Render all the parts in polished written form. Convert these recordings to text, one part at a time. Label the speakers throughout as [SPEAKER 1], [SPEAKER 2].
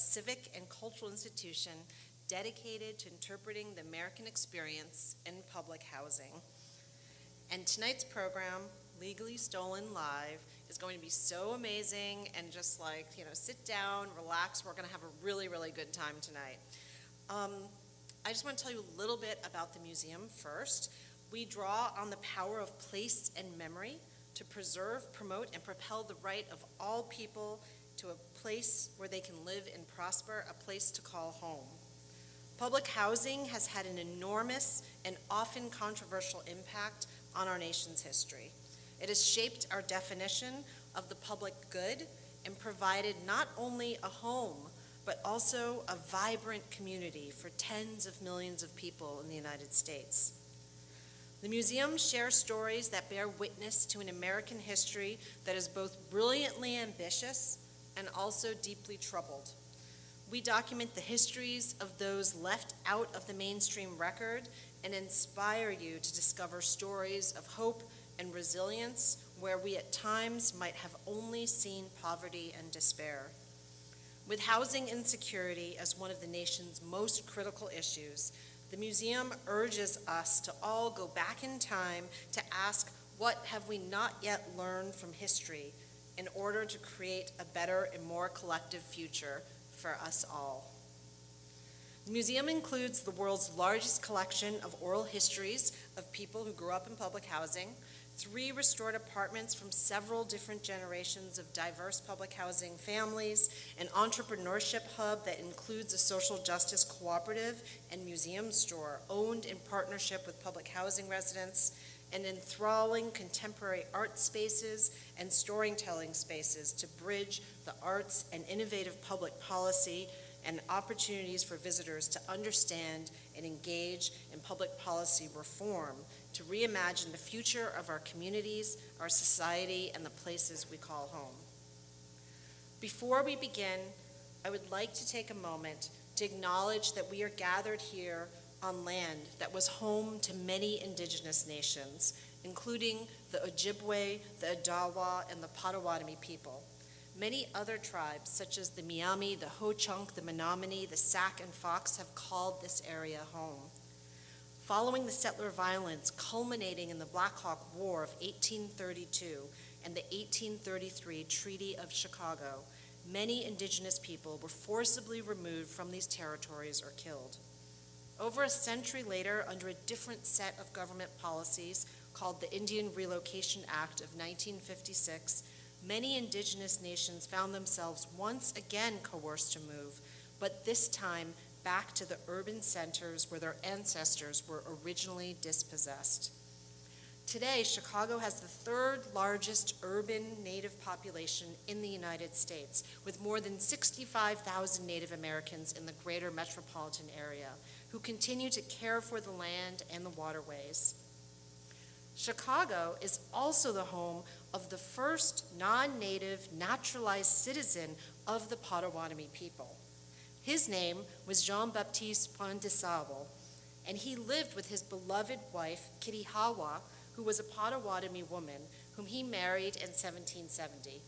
[SPEAKER 1] civic and cultural institution dedicated to interpreting the American experience in public housing. And tonight's program, Legally Stolen Live, is going to be so amazing, and just like, sit down, relax. We're going to have a really, really good time tonight. I just want to tell you a little bit about the museum first. We draw on the power of place and memory to preserve, promote, and propel the right of all people to a place where they can live and prosper, a place to call home. Public housing has had an enormous and often controversial impact on our nation's history. It has shaped our definition of the public good and provided not only a home, but also a vibrant community for tens of millions of people in the United States. The museum shares stories that bear witness to an American history that is both brilliantly ambitious and also deeply troubled. We document the histories of those left out of the mainstream record and inspire you to discover stories of hope and resilience where we at times might have only seen poverty and despair. With housing insecurity as one of the nation's most critical issues, the museum urges us to all go back in time to ask, what have we not yet learned from history in order to create a better and more collective future for us all? The museum includes the world's largest collection of oral histories of people who grew up in public housing, 3 restored apartments from several different generations of diverse public housing families, an entrepreneurship hub that includes a social justice cooperative and museum store owned in partnership with public housing residents, and enthralling contemporary art spaces and storytelling spaces to bridge the arts and innovative public policy and opportunities for visitors to understand and engage in public policy reform to reimagine the future of our communities, our society, and the places we call home. Before we begin, I would like to take a moment to acknowledge that we are gathered here on land that was home to many indigenous nations, including the Ojibwe, the Odawa, and the Potawatomi people. Many other tribes, such as the Miami, the Ho-Chunk, the Menominee, the Sac, and Fox, have called this area home. Following the settler violence culminating in the Black Hawk War of 1832 and the 1833 Treaty of Chicago, many indigenous people were forcibly removed from these territories or killed. Over a century later, under a different set of government policies called the Indian Relocation Act of 1956, many indigenous nations found themselves once again coerced to move, but this time back to the urban centers where their ancestors were originally dispossessed. Today, Chicago has the 3rd largest urban Native population in the United States, with more than 65,000 Native Americans in the greater metropolitan area who continue to care for the land and the waterways. Chicago is also the home of the first non-Native naturalized citizen of the Potawatomi people. His name was Jean-Baptiste Poindexter, and he lived with his beloved wife, Kitty Hawa, who was a Potawatomi woman whom he married in 1770.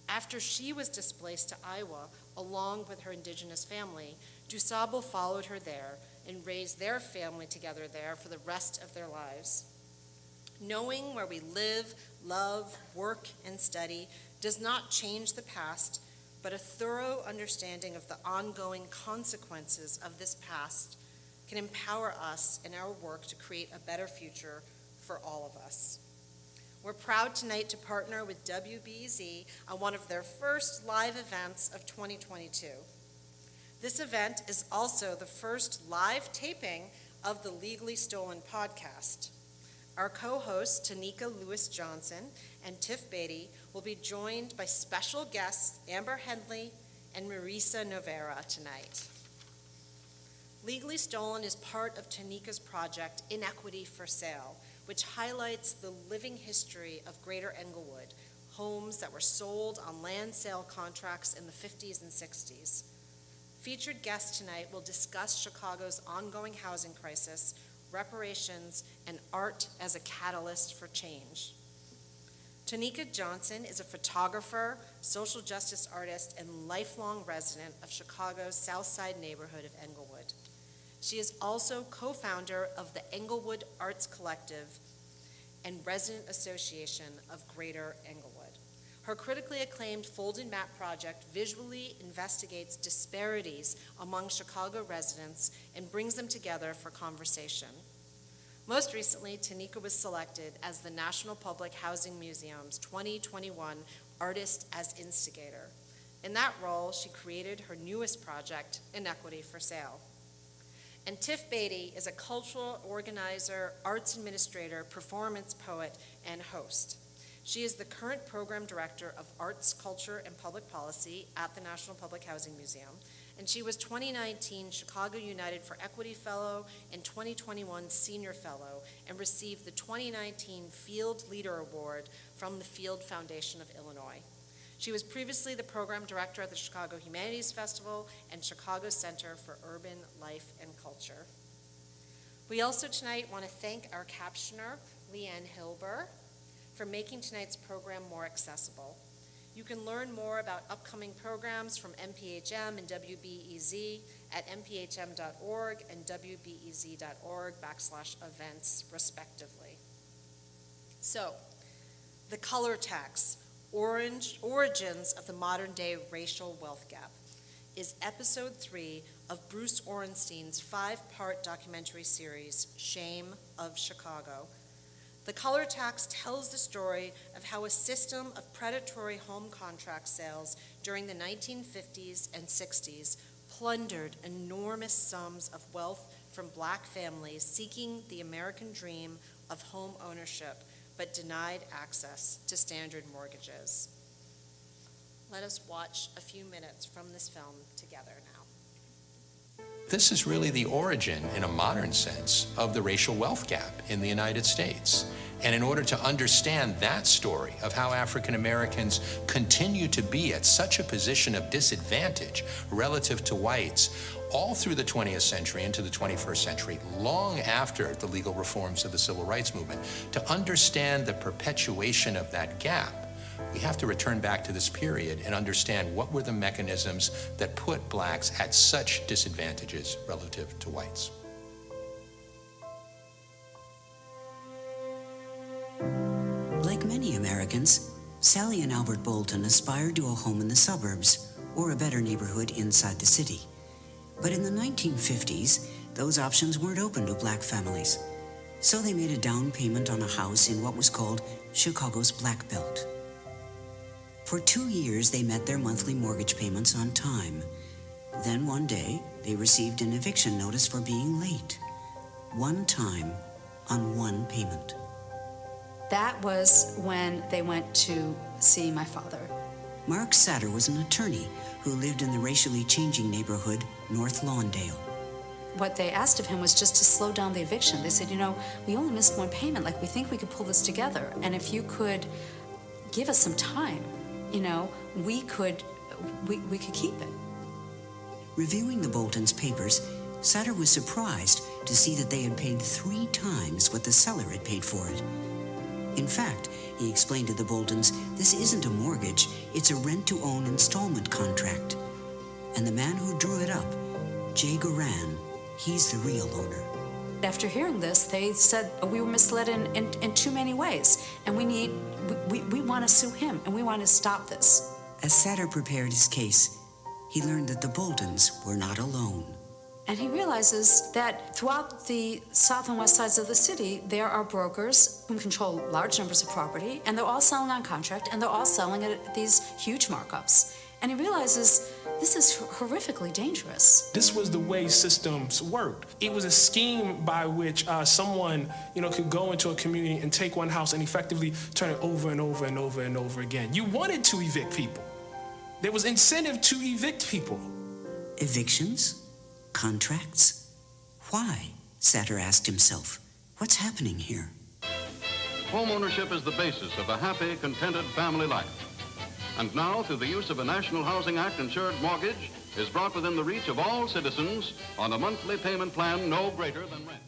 [SPEAKER 1] After she was displaced to Iowa, along with her indigenous family, DuSable followed her there and raised their family together there for the rest of their lives. Knowing where we live, love, work, and study does not change the past, but a thorough understanding of the ongoing consequences of this past can empower us in our work to create a better future for all of us. We're proud tonight to partner with WBEZ on one of their first live events of 2022. This event is also the first live taping of the Legally Stolen podcast. Our co-hosts, Tanika Johnson and Tiff Beatty, will be joined by special guests Amber Hendley and Marisa Novera tonight. Legally Stolen is part of Tonika's project, Inequity for Sale, which highlights the living history of Greater Englewood, homes that were sold on land sale contracts in the 50s and 60s. Featured guests tonight will discuss Chicago's ongoing housing crisis, reparations, and art as a catalyst for change. Tanika Johnson is a photographer, social justice artist, and lifelong resident of Chicago's South Side neighborhood of Englewood. She is also co-founder of the Englewood Arts Collective and Resident Association of Greater Englewood. Her critically acclaimed folded map project visually investigates disparities among Chicago residents and brings them together for conversation. Most recently, Tanika was selected as the National Public Housing Museum's 2021 Artist as Instigator. In that role, she created her newest project, Inequity for Sale. And Tiff Beatty is a cultural organizer, arts administrator, performance poet, and host. She is the current program director of Arts, Culture, and Public Policy at the National Public Housing Museum, and she was 2019 Chicago United for Equity Fellow and 2021 Senior Fellow, and received the 2019 Field Leader Award from the Field Foundation of Illinois. She was previously the program director at the Chicago Humanities Festival and Chicago Center for Urban Life and Culture. We also tonight want to thank our captioner, Leanne Hilber, for making tonight's program more accessible. You can learn more about upcoming programs from MPHM and WBEZ at mphm.org and wbez.org/events, respectively. So, the color tax, origins of the modern day racial wealth gap, is episode 3 of Bruce Orenstein's 5-part documentary series, Shame of Chicago. The color tax tells the story of how a system of predatory home contract sales during the 1950s and 60s plundered enormous sums of wealth from Black families seeking the American dream of home ownership, but denied access to standard mortgages. Let us watch a few minutes from this film together now.
[SPEAKER 2] This is really the origin, in a modern sense, of the racial wealth gap in the United States. And in order to understand that story of how African Americans continue to be at such a position of disadvantage relative to whites all through the 20th century into the 21st century, long after the legal reforms of the Civil Rights Movement, to understand the perpetuation of that gap, we have to return back to this period and understand what were the mechanisms that put blacks at such disadvantages relative to whites.
[SPEAKER 3] Like many Americans, Sally and Albert Bolton aspired to a home in the suburbs or a better neighborhood inside the city. But in the 1950s, those options weren't open to Black families. So they made a down payment on a house in what was called Chicago's Black Belt. For 2 years, they met their monthly mortgage payments on time. Then one day, they received an eviction notice for being late. One time on one payment.
[SPEAKER 4] That was when they went to see my father.
[SPEAKER 3] Mark Satter was an attorney who lived in the racially changing neighborhood North Lawndale.
[SPEAKER 4] What they asked of him was just to slow down the eviction. They said, we only missed one payment. We think we could pull this together. And if you could give us some time, we could keep it.
[SPEAKER 3] Reviewing the Boltons' papers, Satter was surprised to see that they had paid 3 times what the seller had paid for it. In fact, he explained to the Boltons, this isn't a mortgage, it's a rent-to-own installment contract. And the man who drew it up, Jay Garan, he's the real owner.
[SPEAKER 4] After hearing this, they said we were misled in too many ways, and we want to sue him, and we want to stop this.
[SPEAKER 3] As Satter prepared his case, he learned that the Boltons were not alone.
[SPEAKER 4] And he realizes that throughout the south and west sides of the city, there are brokers who control large numbers of property, and they're all selling on contract, and they're all selling at these huge markups. And he realizes this is horrifically dangerous.
[SPEAKER 5] This was the way systems worked. It was a scheme by which someone, could go into a community and take one house and effectively turn it over and over and over and over again. You wanted to evict people. There was incentive to evict people.
[SPEAKER 3] Evictions? Contracts? Why? Satter asked himself. What's happening here?
[SPEAKER 6] Home ownership is the basis of a happy, contented family life. And now, through the use of a National Housing Act insured mortgage, is brought within the reach of all citizens on a monthly payment plan no greater than rent.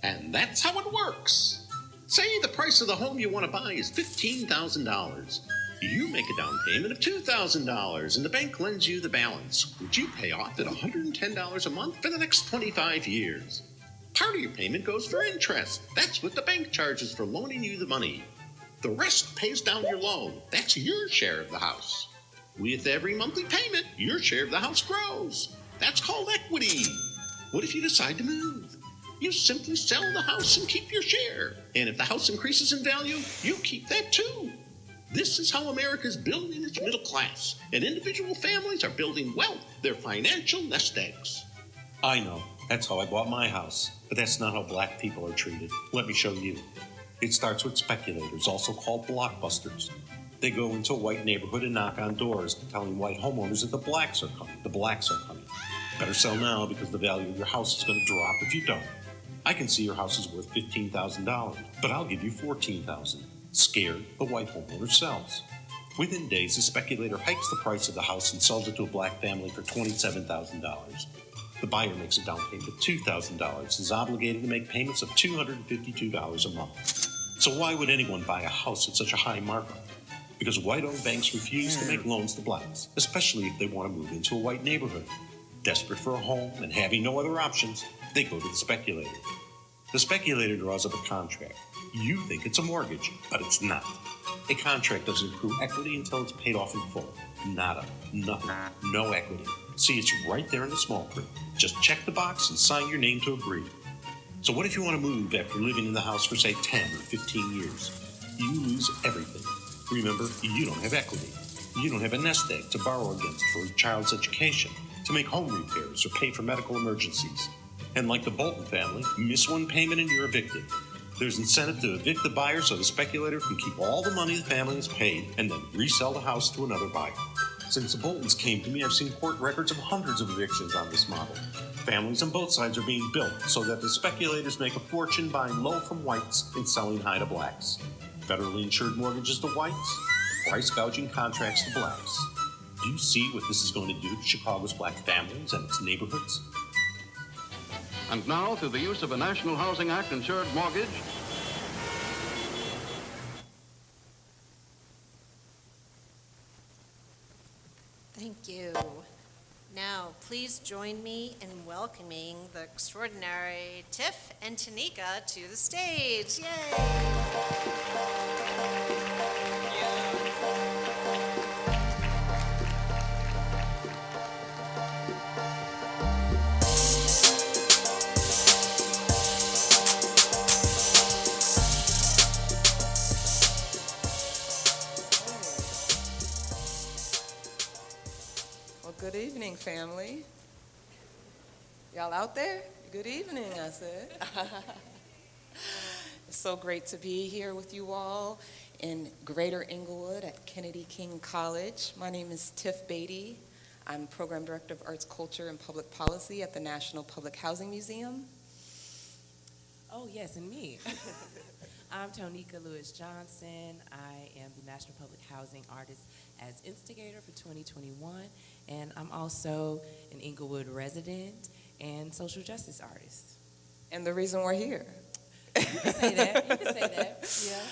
[SPEAKER 7] And that's how it works. Say the price of the home you want to buy is $15,000. You make a down payment of $2,000 and the bank lends you the balance, which you pay off at $110 a month for the next 25 years. Part of your payment goes for interest. That's what the bank charges for loaning you the money. The rest pays down your loan. That's your share of the house. With every monthly payment, your share of the house grows. That's called equity. What if you decide to move? You simply sell the house and keep your share. And if the house increases in value, you keep that too. This is how America's building its middle class, and individual families are building wealth, their financial nest eggs. I know, that's how I bought my house, but that's not how black people are treated. Let me show you. It starts with speculators, also called blockbusters. They go into a white neighborhood and knock on doors, telling white homeowners that the blacks are coming. The blacks are coming. Better sell now because the value of your house is going to drop if you don't. I can see your house is worth $15,000, but I'll give you $14,000. Scared, the white homeowner sells. Within days, the speculator hikes the price of the house and sells it to a black family for $27,000. The buyer makes a down payment of $2,000 and is obligated to make payments of $252 a month. So why would anyone buy a house at such a high markup? Because white-owned banks refuse to make loans to blacks, especially if they want to move into a white neighborhood. Desperate for a home and having no other options, they go to the speculator. The speculator draws up a contract. You think it's a mortgage, but it's not. A contract doesn't accrue equity until it's paid off in full. Nada. Nothing. No equity. See, it's right there in the small print. Just check the box and sign your name to agree. So what if you want to move after living in the house for, say, 10 or 15 years? You lose everything. Remember, you don't have equity. You don't have a nest egg to borrow against for a child's education, to make home repairs, or pay for medical emergencies. And like the Bolton family, miss one payment and you're evicted. There's incentive to evict the buyer so the speculator can keep all the money the family has paid and then resell the house to another buyer. Since the Boltons came to me, I've seen court records of hundreds of evictions on this model. Families on both sides are being built so that the speculators make a fortune buying low from whites and selling high to blacks. Federally insured mortgages to whites, price gouging contracts to blacks. Do you see what this is going to do to Chicago's black families and its neighborhoods?
[SPEAKER 6] And now, through the use of a National Housing Act insured mortgage,
[SPEAKER 1] Thank you. Now, please join me in welcoming the extraordinary Tiff and Tanika to the stage. Yay!
[SPEAKER 8] Good evening, family. Y'all out there? Good evening, I said. It's so great to be here with you all in Greater Englewood at Kennedy King College. My name is Tiff Beatty. I'm Program Director of Arts, Culture, and Public Policy at the National Public Housing Museum.
[SPEAKER 9] Oh, yes, and me. I'm Tonika Johnson. I am the National Public Housing Artist as Instigator for 2021, and I'm also an Englewood resident and social justice artist.
[SPEAKER 8] And the reason we're here.
[SPEAKER 9] You can say that. You can say that. Yeah.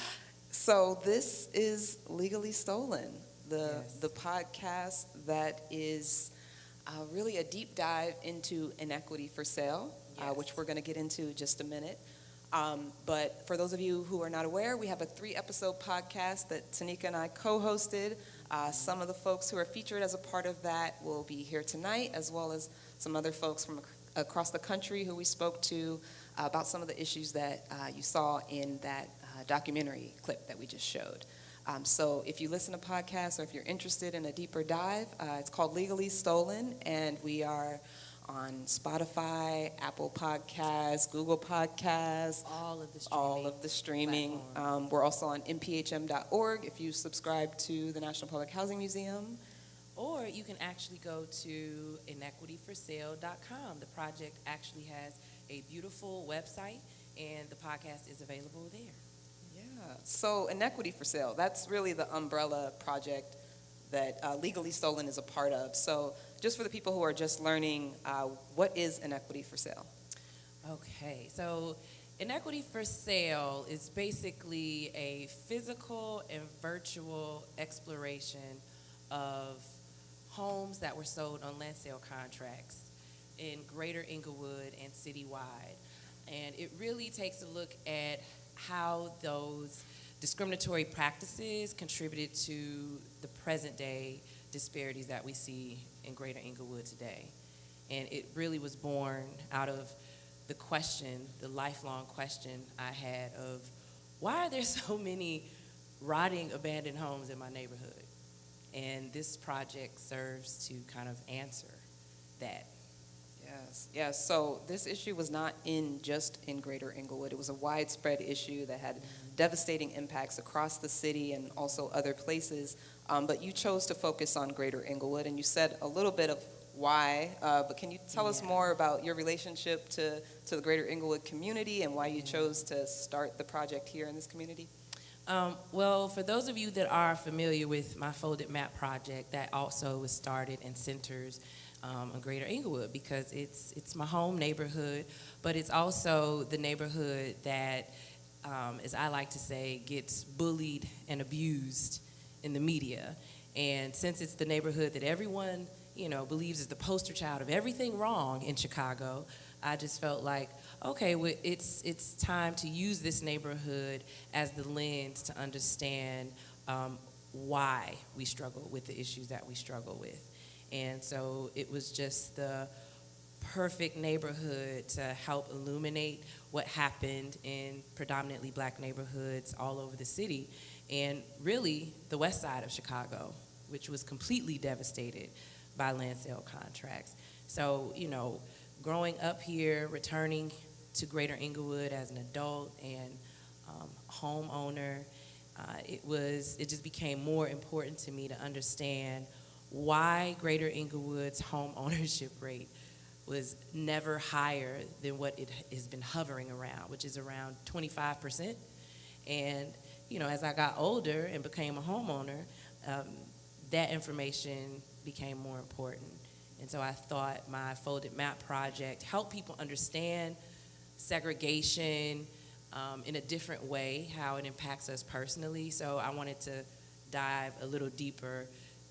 [SPEAKER 8] So this is Legally Stolen, the
[SPEAKER 9] Yes.
[SPEAKER 8] podcast that is really a deep dive into inequity for sale,
[SPEAKER 9] Yes.
[SPEAKER 8] which we're going to get into just a minute. But for those of you who are not aware, we have a 3-episode podcast that Tanika and I co-hosted. Some of the folks who are featured as a part of that will be here tonight, as well as some other folks from across the country who we spoke to about some of the issues that you saw in that documentary clip that we just showed. So if you listen to podcasts or if you're interested in a deeper dive, it's called Legally Stolen, and we are on Spotify, Apple Podcasts, Google Podcasts,
[SPEAKER 9] All of the streaming
[SPEAKER 8] platforms. We're also on mphm.org if you subscribe to the National Public Housing Museum.
[SPEAKER 9] Or you can actually go to inequityforsale.com. The project actually has a beautiful website, and the podcast is available there.
[SPEAKER 8] Yeah. So Inequity for Sale, that's really the umbrella project that Legally Stolen is a part of. So just for the people who are just learning, what is Inequity for Sale?
[SPEAKER 9] Okay, so Inequity for Sale is basically a physical and virtual exploration of homes that were sold on land sale contracts in greater Englewood and citywide. And it really takes a look at how those discriminatory practices contributed to the present day disparities that we see in greater Englewood today. And it really was born out of the question, the lifelong question I had of, why are there so many rotting abandoned homes in my neighborhood? And this project serves to kind of answer that.
[SPEAKER 8] Yes. So this issue was not just in greater Englewood. It was a widespread issue that had devastating impacts across the city and also other places. But you chose to focus on greater Englewood, and you said a little bit of why, but can you tell us more about your relationship to the greater Englewood community and why you chose to start the project here in this community?
[SPEAKER 9] Well, for those of you that are familiar with my folded map project, that also was started and centers on greater Englewood because it's my home neighborhood, but it's also the neighborhood that, as I like to say, gets bullied and abused in the media. And since it's the neighborhood that everyone believes is the poster child of everything wrong in Chicago, I just felt like, okay, well, it's time to use this neighborhood as the lens to understand why we struggle with the issues that we struggle with. And so it was just the perfect neighborhood to help illuminate what happened in predominantly black neighborhoods all over the city, and really the west side of Chicago, which was completely devastated by land sale contracts. So, growing up here, returning to greater Englewood as an adult and homeowner, it just became more important to me to understand why greater Englewood's home ownership rate was never higher than what it has been hovering around, which is around 25%. And, as I got older and became a homeowner, that information became more important. And so I thought my folded map project helped people understand segregation in a different way, how it impacts us personally. So I wanted to dive a little deeper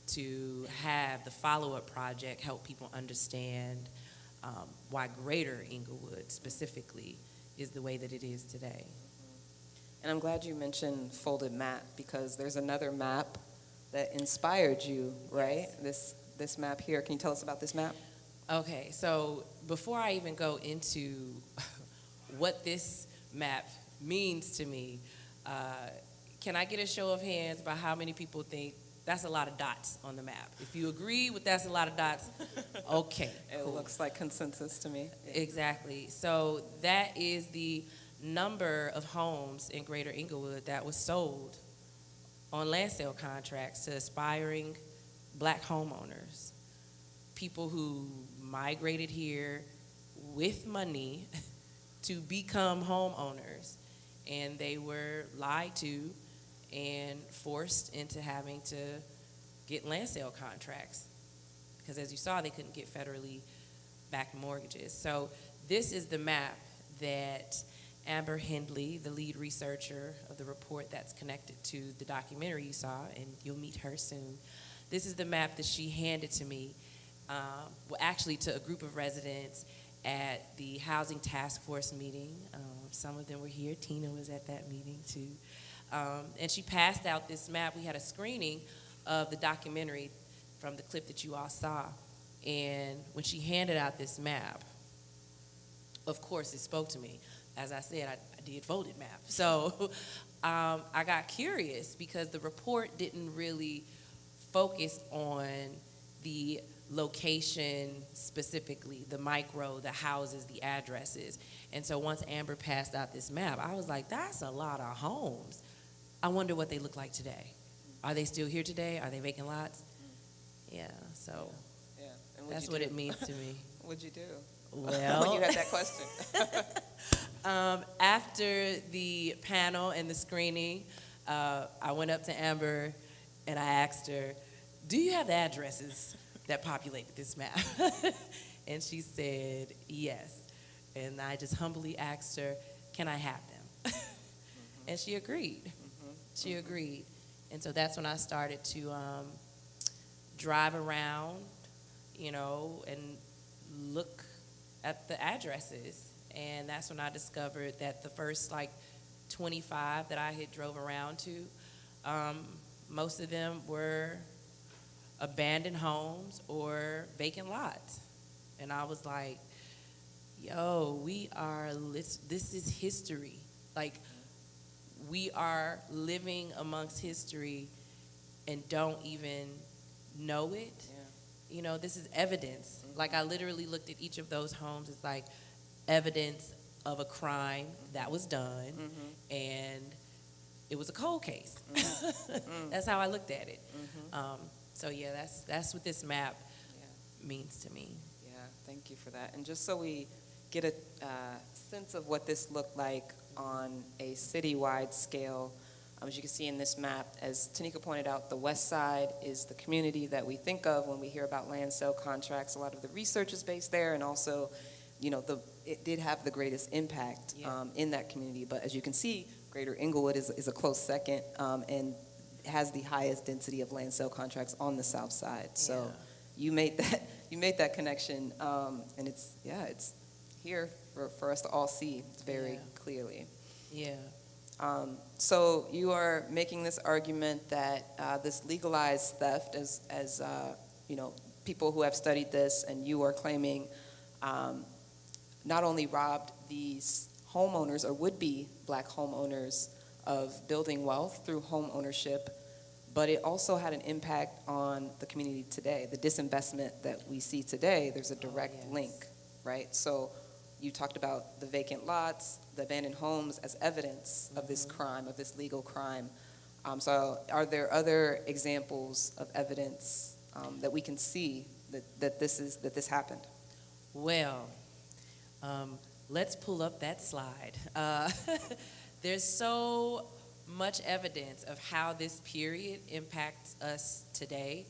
[SPEAKER 9] to have the follow-up project help people understand why greater Englewood specifically is the way that it is today.
[SPEAKER 8] And I'm glad you mentioned folded map because there's another map that inspired you, right? Yes. This map here. Can you tell us about this map?
[SPEAKER 9] Okay, so before I even go into what this map means to me, can I get a show of hands about how many people think that's a lot of dots on the map? If you agree with that's a lot of dots, okay.
[SPEAKER 8] It looks like consensus to me.
[SPEAKER 9] Exactly. So that is the number of homes in greater Englewood that was sold on land sale contracts to aspiring black homeowners, people who migrated here with money to become homeowners, and they were lied to and forced into having to get land sale contracts because, as you saw, they couldn't get federally backed mortgages. So this is the map that Amber Hendley, the lead researcher of the report that's connected to the documentary you saw, and you'll meet her soon. This is the map that she handed to me, actually to a group of residents at the Housing Task Force meeting. Some of them were here. Tina was at that meeting too. And she passed out this map. We had a screening of the documentary from the clip that you all saw. And when she handed out this map, of course it spoke to me. As I said, I did folded map. So I got curious because the report didn't really focus on the location specifically, the micro, the houses, the addresses. And so once Amber passed out this map, I was like, that's a lot of homes. I wonder what they look like today. Are they still here today? Are they vacant lots? Yeah, so
[SPEAKER 8] Yeah. And
[SPEAKER 9] that's what it means to me.
[SPEAKER 8] What'd you do?
[SPEAKER 9] Well,
[SPEAKER 8] when you had that question.
[SPEAKER 9] After the panel and the screening, I went up to Amber and I asked her, do you have the addresses that populated this map? And she said, yes. And I just humbly asked her, can I have them? And she agreed. She agreed. And so that's when I started to drive around, you know, and look at the addresses. And that's when I discovered that the first, like, 25 that I had drove around to, most of them were abandoned homes or vacant lots. And I was like, yo, this is history. Like, we are living amongst history and don't even know it. Yeah. You know, this is evidence. Like, I literally looked at each of those homes as like evidence of a crime that was done, and it was a cold case. That's how I looked at it. So yeah, that's what this map means to me.
[SPEAKER 8] Yeah, thank you for that. And just so we get a sense of what this looked like on a citywide scale, as you can see in this map, as Tanika pointed out, the west side is the community that we think of when we hear about land sale contracts. A lot of the research is based there, and also, you know, it did have the greatest impact in that community. But as you can see, Greater Englewood is a close second, and has the highest density of land sale contracts on the south side. So you made that connection, and it's here for us to all see very clearly.
[SPEAKER 9] Yeah.
[SPEAKER 8] So you are making this argument that this legalized theft, as you know, people who have studied this, and you are claiming, not only robbed these homeowners or would-be black homeowners of building wealth through home ownership, but it also had an impact on the community today. The disinvestment that we see today, there's a direct link, right? So you talked about the vacant lots, the abandoned homes as evidence of this crime, of this legal crime. So are there other examples of evidence that we can see that this happened?
[SPEAKER 9] Well, let's pull up that slide. There's so much evidence of how this period impacts us today.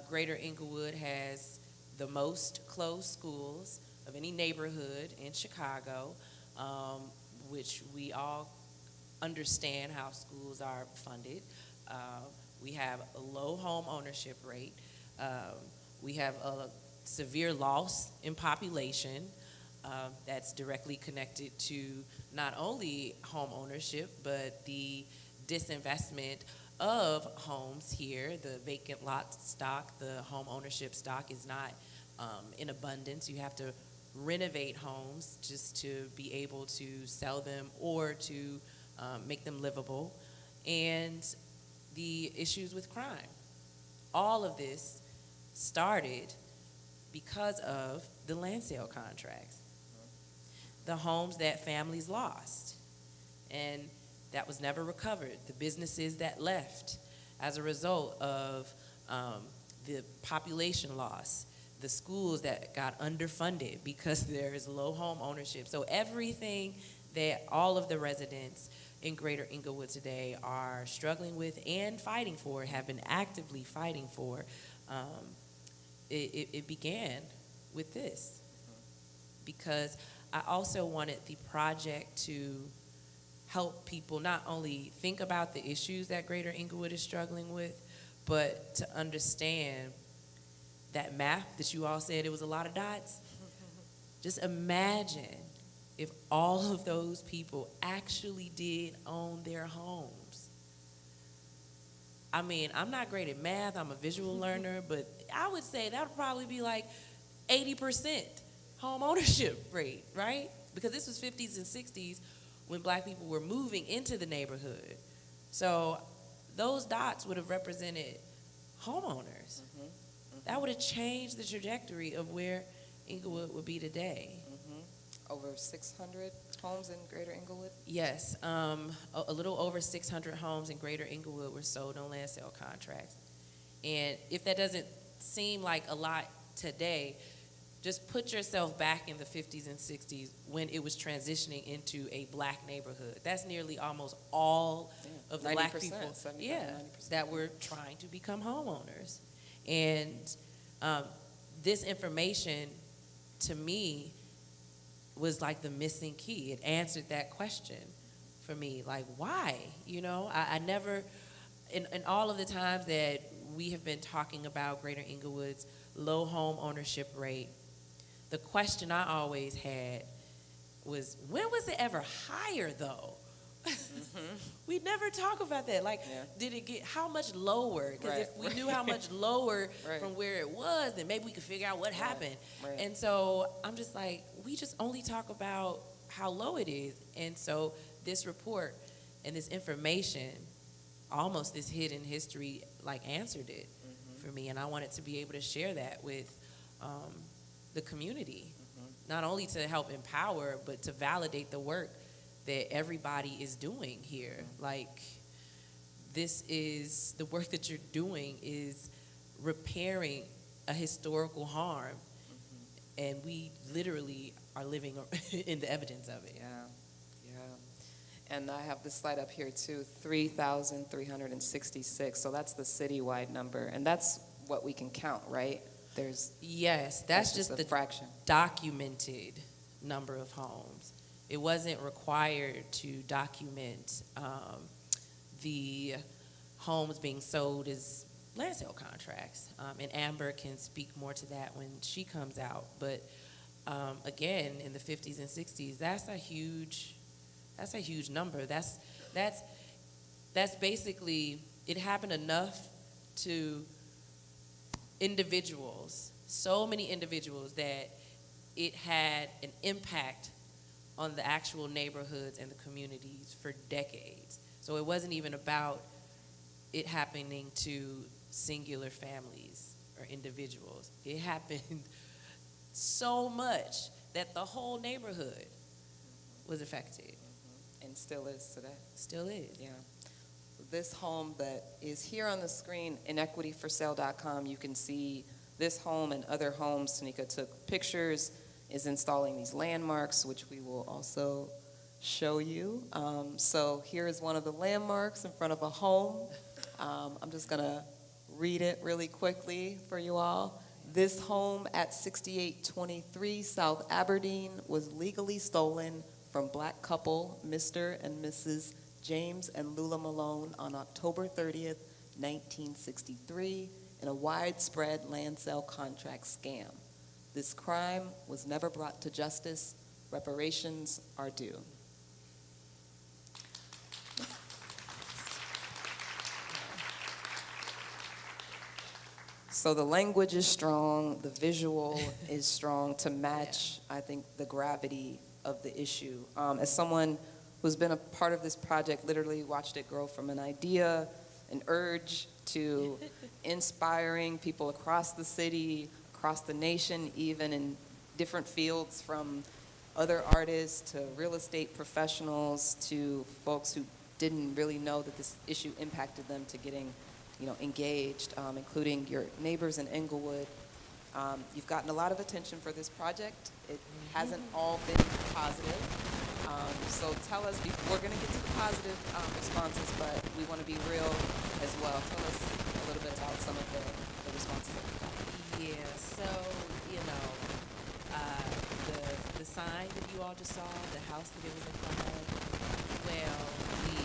[SPEAKER 9] Greater Englewood has the most closed schools of any neighborhood in Chicago, which we all understand how schools are funded. We have a low home ownership rate. We have a severe loss in population that's directly connected to not only home ownership, but the disinvestment of homes here. The vacant lot stock, the home ownership stock is not in abundance. You have to renovate homes just to be able to sell them or to make them livable. And the issues with crime. All of this started because of the land sale contracts. The homes that families lost, and that was never recovered. The businesses that left as a result of the population loss, the schools that got underfunded because there is low home ownership. So everything that all of the residents in Greater Englewood today are struggling with and fighting for, have been actively fighting for, it began with this. Because I also wanted the project to help people not only think about the issues that Greater Englewood is struggling with, but to understand that map that you all said it was a lot of dots. Just imagine if all of those people actually did own their homes. I mean, I'm not great at math, I'm a visual learner, but I would say that would probably be like 80% home ownership rate, right? Because this was 50s and 60s when black people were moving into the neighborhood. So those dots would have represented homeowners. That would have changed the trajectory of where Englewood would be today.
[SPEAKER 8] Over 600 homes in Greater Englewood?
[SPEAKER 9] Yes, a little over 600 homes in Greater Englewood were sold on land sale contracts. And if that doesn't seem like a lot today, just put yourself back in the 50s and 60s when it was transitioning into a black neighborhood. That's nearly almost all of the black people that were trying to become homeowners. And this information, to me, was like the missing key. It answered that question for me, like, why? You know, I never, in all of the times that we have been talking about Greater Englewood's low home ownership rate, the question I always had was, when was it ever higher, though? We never talk about that. Like, did it get, how much lower? Because if we knew how much lower from where it was, then maybe we could figure out what happened. And so I'm just like, we just only talk about how low it is. And so this report and this information, almost this hidden history, like answered it for me. And I wanted to be able to share that with the community, not only to help empower, but to validate the work that everybody is doing here. Like, this is, the work that you're doing is repairing a historical harm, and we literally are living in the evidence of it.
[SPEAKER 8] And I have this slide up here too, 3,366, so that's the citywide number, and that's what we can count, right?
[SPEAKER 9] Yes, that's just the
[SPEAKER 8] fraction.
[SPEAKER 9] Documented number of homes. It wasn't required to document the homes being sold as land sale contracts. And Amber can speak more to that when she comes out. But again, in the 50s and 60s, that's a huge number. That's basically, it happened enough to individuals, so many individuals, that it had an impact on the actual neighborhoods and the communities for decades. So it wasn't even about it happening to singular families or individuals. It happened so much that the whole neighborhood was affected.
[SPEAKER 8] And still is today.
[SPEAKER 9] Still is.
[SPEAKER 8] Yeah. This home that is here on the screen, inequityforsale.com, you can see this home and other homes. Tanika took pictures, is installing these landmarks, which we will also show you. So here is one of the landmarks in front of a home. I'm just gonna read it really quickly for you all. This home at 6823 South Aberdeen was legally stolen from black couple Mr. and Mrs. James and Lula Malone on October 30th, 1963, in a widespread land sale contract scam. This crime was never brought to justice. Reparations are due. So the language is strong, the visual is strong to match, I think, the gravity of the issue. As someone who's been a part of this project, literally watched it grow from an idea, an urge, to inspiring people across the city, across the nation, even in different fields, from other artists to real estate professionals to folks who didn't really know that this issue impacted them, to getting, engaged, including your neighbors in Englewood. You've gotten a lot of attention for this project. It hasn't all been positive. So tell us, we're going to get to the positive responses, but we want to be real as well. Tell us a little bit about some of the responses that we got.
[SPEAKER 9] Yeah, so, the sign that you all just saw, the house that it was in front of, well, the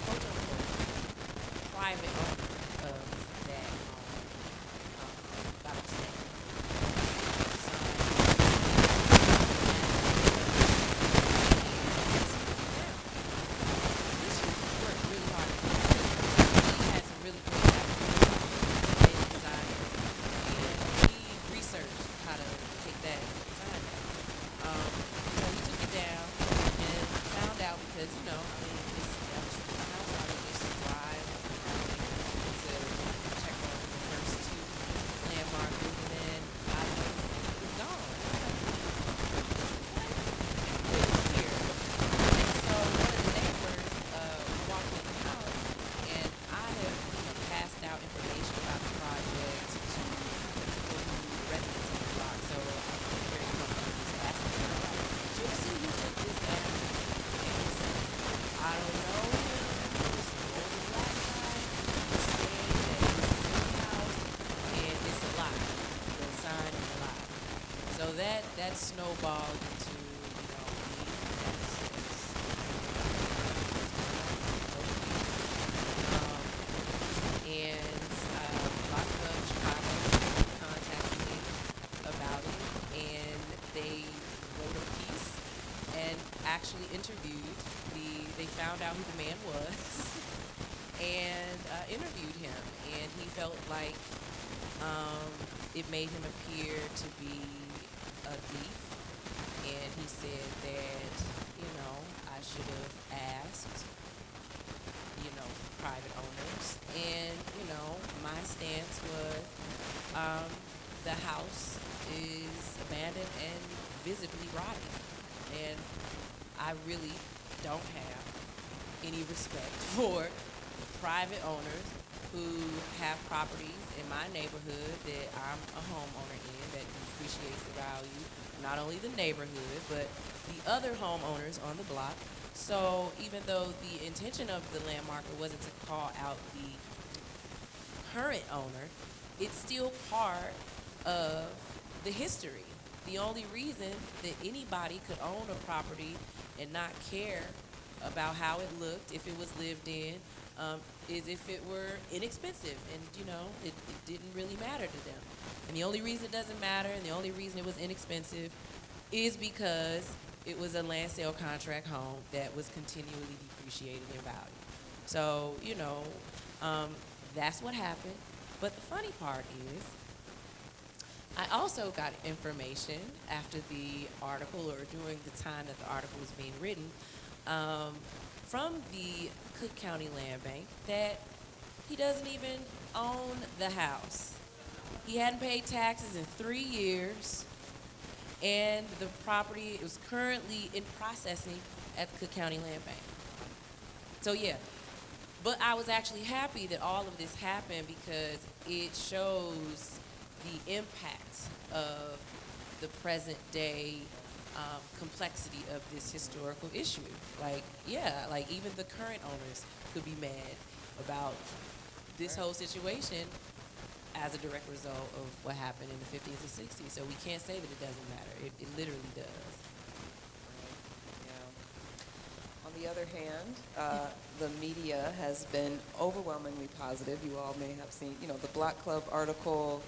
[SPEAKER 9] quote-unquote private owner of that home got upset. snowballed into, and Block Club Chicago contacted me about it, and they wrote a piece and actually interviewed they found out who the man was and interviewed him, and he felt like it made him appear to be a thief, and he said that, I should have asked, private owners, and, my stance was the house is abandoned and visibly rotting, and I really don't have any respect for private owners who have properties in my neighborhood that I'm a homeowner in that appreciates the value, not only the neighborhood, but the other homeowners on the block. So even though the intention of the landmarker wasn't to call out the current owner, it's still part of the history. The only reason that anybody could own a property and not care about how it looked, if it was lived in, is if it were inexpensive, and it didn't really matter to them. And the only reason it doesn't matter, and the only reason it was inexpensive, is because it was a land sale contract home that was continually depreciating in value. So, that's what happened. But the funny part is, I also got information after the article, or during the time that the article was being written, from the Cook County Land Bank, that he doesn't even own the house. He hadn't paid taxes in 3 years, and the property is currently in processing at the Cook County Land Bank. So yeah, but I was actually happy that all of this happened because it shows the impact of the present day complexity of this historical issue. Like even the current owners could be mad about this whole situation as a direct result of what happened in the 50s and 60s. So we can't say that it doesn't matter. It literally does.
[SPEAKER 8] Yeah. On the other hand, the media has been overwhelmingly positive. You all may have seen, the Block Club article.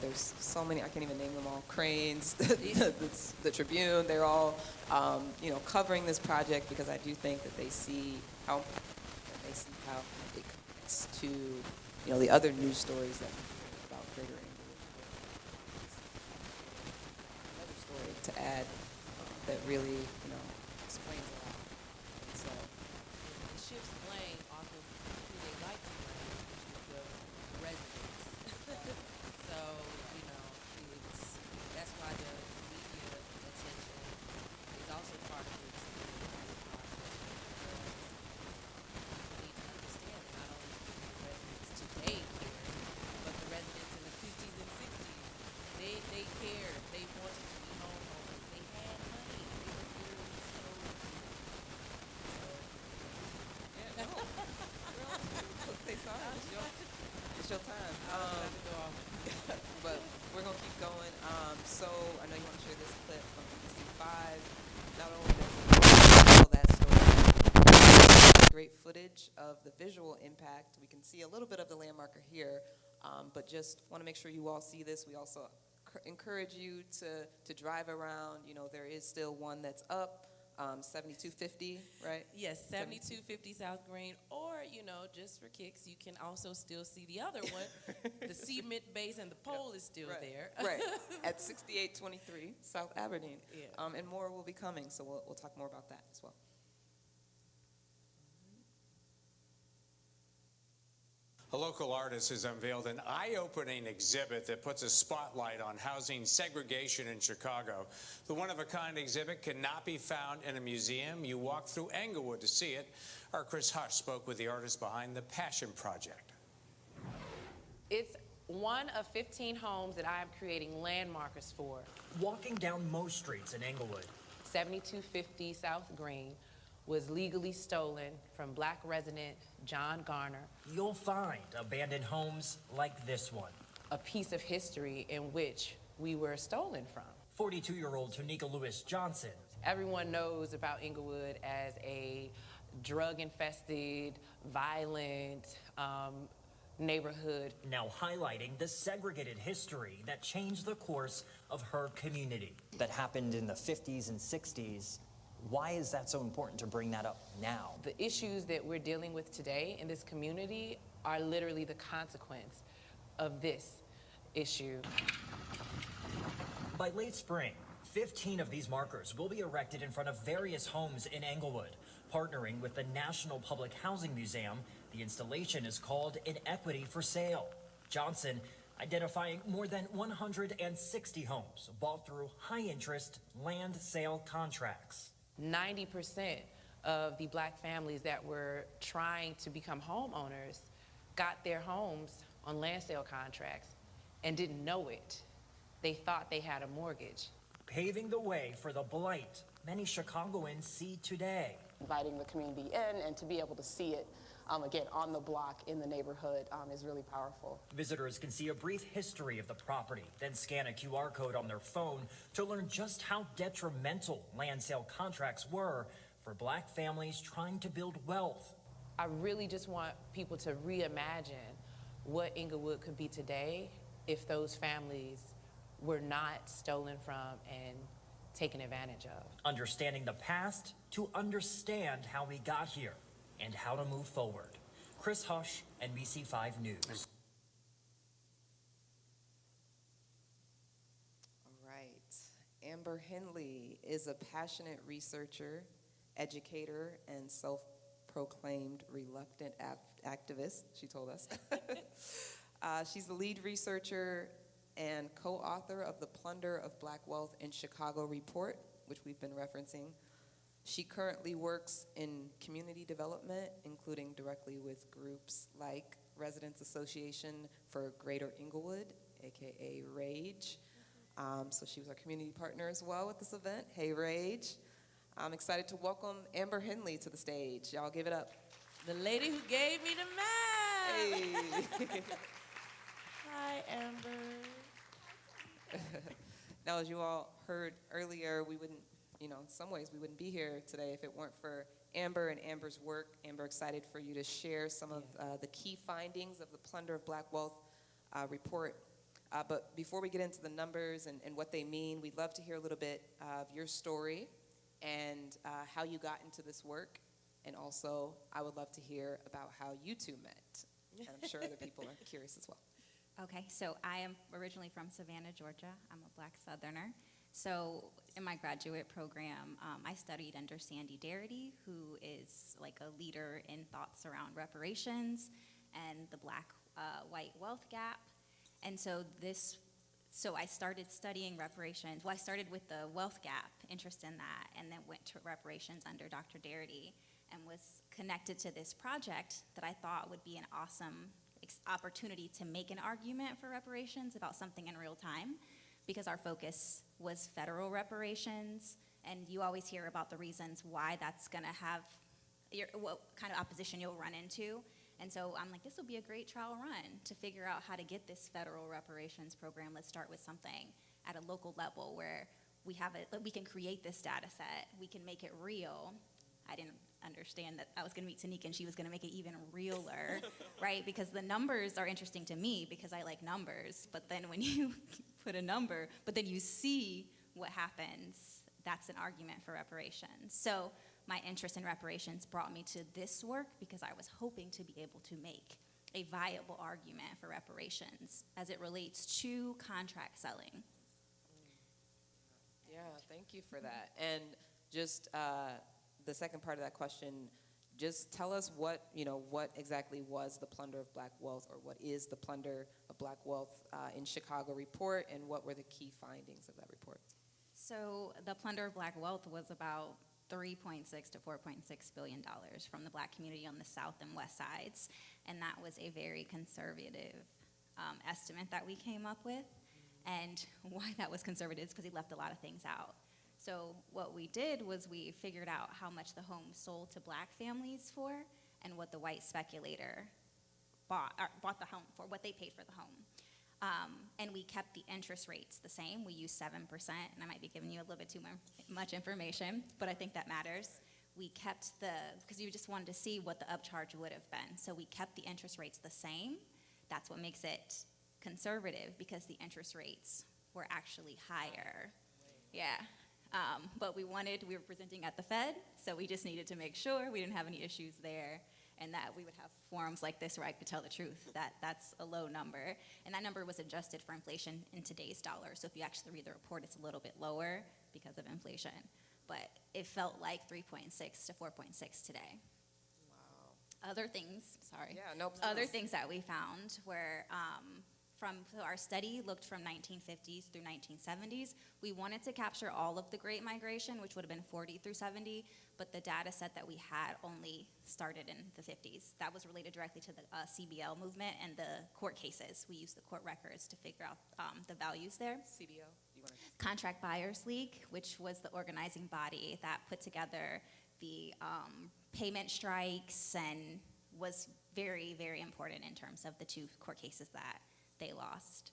[SPEAKER 8] There's so many, I can't even name them all. Cranes, the Tribune, they're all, covering this project because I do think that they see how it connects to, the other news stories that we hear about Greater Englewood. Another story to add that really, explains a lot. And so
[SPEAKER 9] It shifts blame off of who they like to blame, which is the residents. So, that's why the media attention is also part of the experience process. We need to understand that not only do the residents today care, but the residents in the 50s and 60s, they cared. They wanted to be homeowners. They had money. They were literally so
[SPEAKER 8] yeah, no. Say sorry. It's your time. But we're going to keep going. So I know you want to share this clip from BBC5. Not only does it tell that story, great footage of the visual impact. We can see a little bit of the landmarker here, but just want to make sure you all see this. We also encourage you to drive around. There is still one that's up. 7250, right?
[SPEAKER 9] Yes, 7250 South Green, or just for kicks, you can also still see the other one. The cement base and the pole is still there.
[SPEAKER 8] Right, at 6823 South Aberdeen.
[SPEAKER 9] Yeah.
[SPEAKER 8] And more will be coming, so we'll talk more about that as well.
[SPEAKER 10] A local artist has unveiled an eye-opening exhibit that puts a spotlight on housing segregation in Chicago. The one-of-a-kind exhibit cannot be found in a museum. You walk through Englewood to see it. Our Chris Hush spoke with the artist behind the Passion Project.
[SPEAKER 11] It's one of 15 homes that I am creating landmarkers for.
[SPEAKER 12] Walking down most streets in Englewood.
[SPEAKER 11] 7250 South Green was legally stolen from Black resident John Garner.
[SPEAKER 12] You'll find abandoned homes like this one.
[SPEAKER 11] A piece of history in which we were stolen from.
[SPEAKER 12] 42-year-old Tanika Johnson.
[SPEAKER 11] Everyone knows about Englewood as a drug-infested, violent neighborhood.
[SPEAKER 12] Now highlighting the segregated history that changed the course of her community.
[SPEAKER 13] That happened in the 50s and 60s. Why is that so important to bring that up now?
[SPEAKER 11] The issues that we're dealing with today in this community are literally the consequence of this issue.
[SPEAKER 12] By late spring, 15 of these markers will be erected in front of various homes in Englewood. Partnering with the National Public Housing Museum, the installation is called Inequity for Sale. Johnson identifying more than 160 homes bought through high-interest land sale contracts.
[SPEAKER 11] 90% of the black families that were trying to become homeowners got their homes on land sale contracts and didn't know it. They thought they had a mortgage.
[SPEAKER 12] Paving the way for the blight many Chicagoans see today.
[SPEAKER 14] Inviting the community in and to be able to see it, again, on the block in the neighborhood is really powerful.
[SPEAKER 12] Visitors can see a brief history of the property, then scan a QR code on their phone to learn just how detrimental land sale contracts were for black families trying to build wealth.
[SPEAKER 11] I really just want people to reimagine what Englewood could be today if those families were not stolen from and taken advantage of.
[SPEAKER 12] Understanding the past to understand how we got here and how to move forward. Chris Hush, NBC5 News.
[SPEAKER 8] All right. Amber Henley is a passionate researcher, educator, and self-proclaimed reluctant activist, she told us. She's the lead researcher and co-author of the Plunder of Black Wealth in Chicago report, which we've been referencing. She currently works in community development, including directly with groups like Residents Association for Greater Englewood, aka RAGE. So she was our community partner as well with this event. Hey, RAGE. I'm excited to welcome Amber Henley to the stage. Y'all give it up.
[SPEAKER 15] The lady who gave me the map.
[SPEAKER 8] Hey.
[SPEAKER 15] Hi, Amber.
[SPEAKER 8] Now, as you all heard earlier, we wouldn't, in some ways we wouldn't be here today if it weren't for Amber and Amber's work. Amber, excited for you to share some of the key findings of the Plunder of Black Wealth report. But before we get into the numbers and what they mean, we'd love to hear a little bit of your story and how you got into this work. And also, I would love to hear about how you two met. And I'm sure other people are curious as well.
[SPEAKER 16] Okay, so I am originally from Savannah, Georgia. I'm a black Southerner. So in my graduate program, I studied under Sandy Darity, who is like a leader in thoughts around reparations and the black-white wealth gap. And so I started studying reparations. Well, I started with the wealth gap, interest in that, and then went to reparations under Dr. Darity and was connected to this project that I thought would be an awesome opportunity to make an argument for reparations about something in real time, because our focus was federal reparations, and you always hear about the reasons why that's going to have what kind of opposition you'll run into. And so I'm like, this will be a great trial run to figure out how to get this federal reparations program. Let's start with something at a local level where we can create this data set, we can make it real. I didn't understand that I was going to meet Tanika and she was going to make it even realer, right? Because the numbers are interesting to me because I like numbers. But then when you put a number, but then you see what happens, that's an argument for reparations. So my interest in reparations brought me to this work because I was hoping to be able to make a viable argument for reparations as it relates to contract selling.
[SPEAKER 8] Yeah, thank you for that. And just the second part of that question, just tell us what exactly was the Plunder of Black Wealth, or what is the Plunder of Black Wealth in Chicago report, and what were the key findings of that report?
[SPEAKER 16] So the Plunder of Black Wealth was about $3.6 to $4.6 billion from the black community on the south and west sides, and that was a very conservative estimate that we came up with. And why that was conservative is because he left a lot of things out. So what we did was we figured out how much the home sold to black families for and what the white speculator bought the home for, what they paid for the home. And we kept the interest rates the same. We used 7%, and I might be giving you a little bit too much information, but I think that matters. We kept because you just wanted to see what the upcharge would have been. So we kept the interest rates the same. That's what makes it conservative, because the interest rates were actually higher. Yeah. But we were presenting at the Fed, so we just needed to make sure we didn't have any issues there, and that we would have forums like this where I could tell the truth, that that's a low number. And that number was adjusted for inflation in today's dollars. So if you actually read the report, it's a little bit lower because of inflation. But it felt like 3.6 to 4.6 today. Wow. Other things that we found were so our study looked from 1950s through 1970s. We wanted to capture all of the Great Migration, which would have been 40 through 70, but the data set that we had only started in the 50s. That was related directly to the CBL movement and the court cases. We used the court records to figure out the values there.
[SPEAKER 8] CBL?
[SPEAKER 16] Contract Buyers League, which was the organizing body that put together the payment strikes and was very, very important in terms of the 2 court cases that they lost.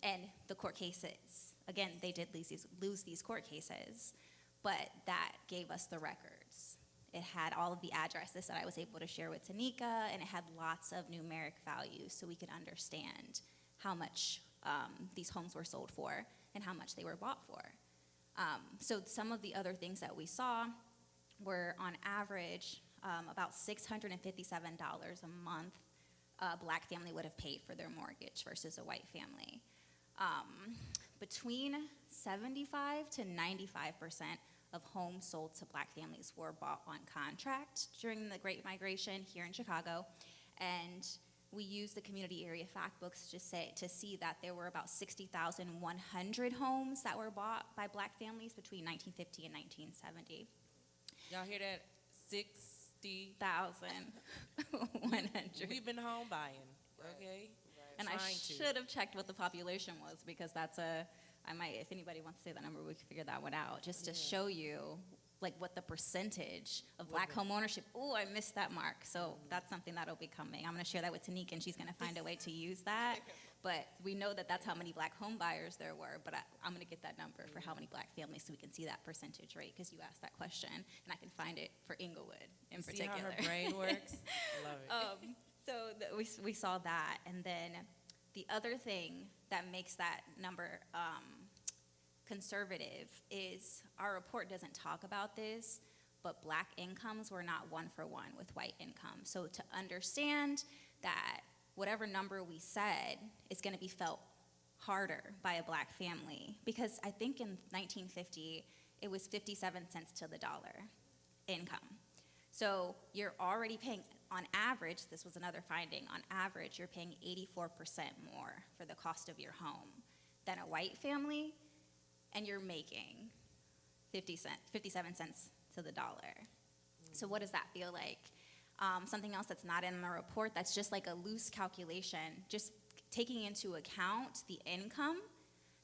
[SPEAKER 16] And the court cases, again, they did lose these court cases, but that gave us the records. It had all of the addresses that I was able to share with Tanika, and it had lots of numeric values so we could understand how much these homes were sold for and how much they were bought for. So some of the other things that we saw were, on average, about $657 a month a Black family would have paid for their mortgage versus a white family. Between 75 to 95% of homes sold to Black families were bought on contract during the Great Migration here in Chicago, and we used the community area fact books to see that there were about 60,100 homes that were bought by Black families between 1950 and 1970.
[SPEAKER 15] Y'all hear that?
[SPEAKER 16] 60,100.
[SPEAKER 15] We've been home buying, okay?
[SPEAKER 16] And I should have checked what the population was, because if anybody wants to say that number, we can figure that one out, just to show you like what the percentage of Black home ownership. Oh, I missed that mark. So that's something that'll be coming. I'm going to share that with Tanika, and she's going to find a way to use that. But we know that that's how many Black home buyers there were, but I'm going to get that number for how many Black families so we can see that percentage rate, because you asked that question, and I can find it for Englewood in particular.
[SPEAKER 15] See how her brain works? Love it.
[SPEAKER 16] So we saw that, and then the other thing that makes that number conservative is our report doesn't talk about this, but Black incomes were not 1-for-1 with white income. So to understand that whatever number we said is going to be felt harder by a Black family, because I think in 1950 it was 57 cents to the dollar income. So you're already paying, on average, this was another finding, on average you're paying 84% more for the cost of your home than a white family, and you're making 57 cents to the dollar. So what does that feel like? Something else that's not in the report, that's just like a loose calculation, just taking into account the income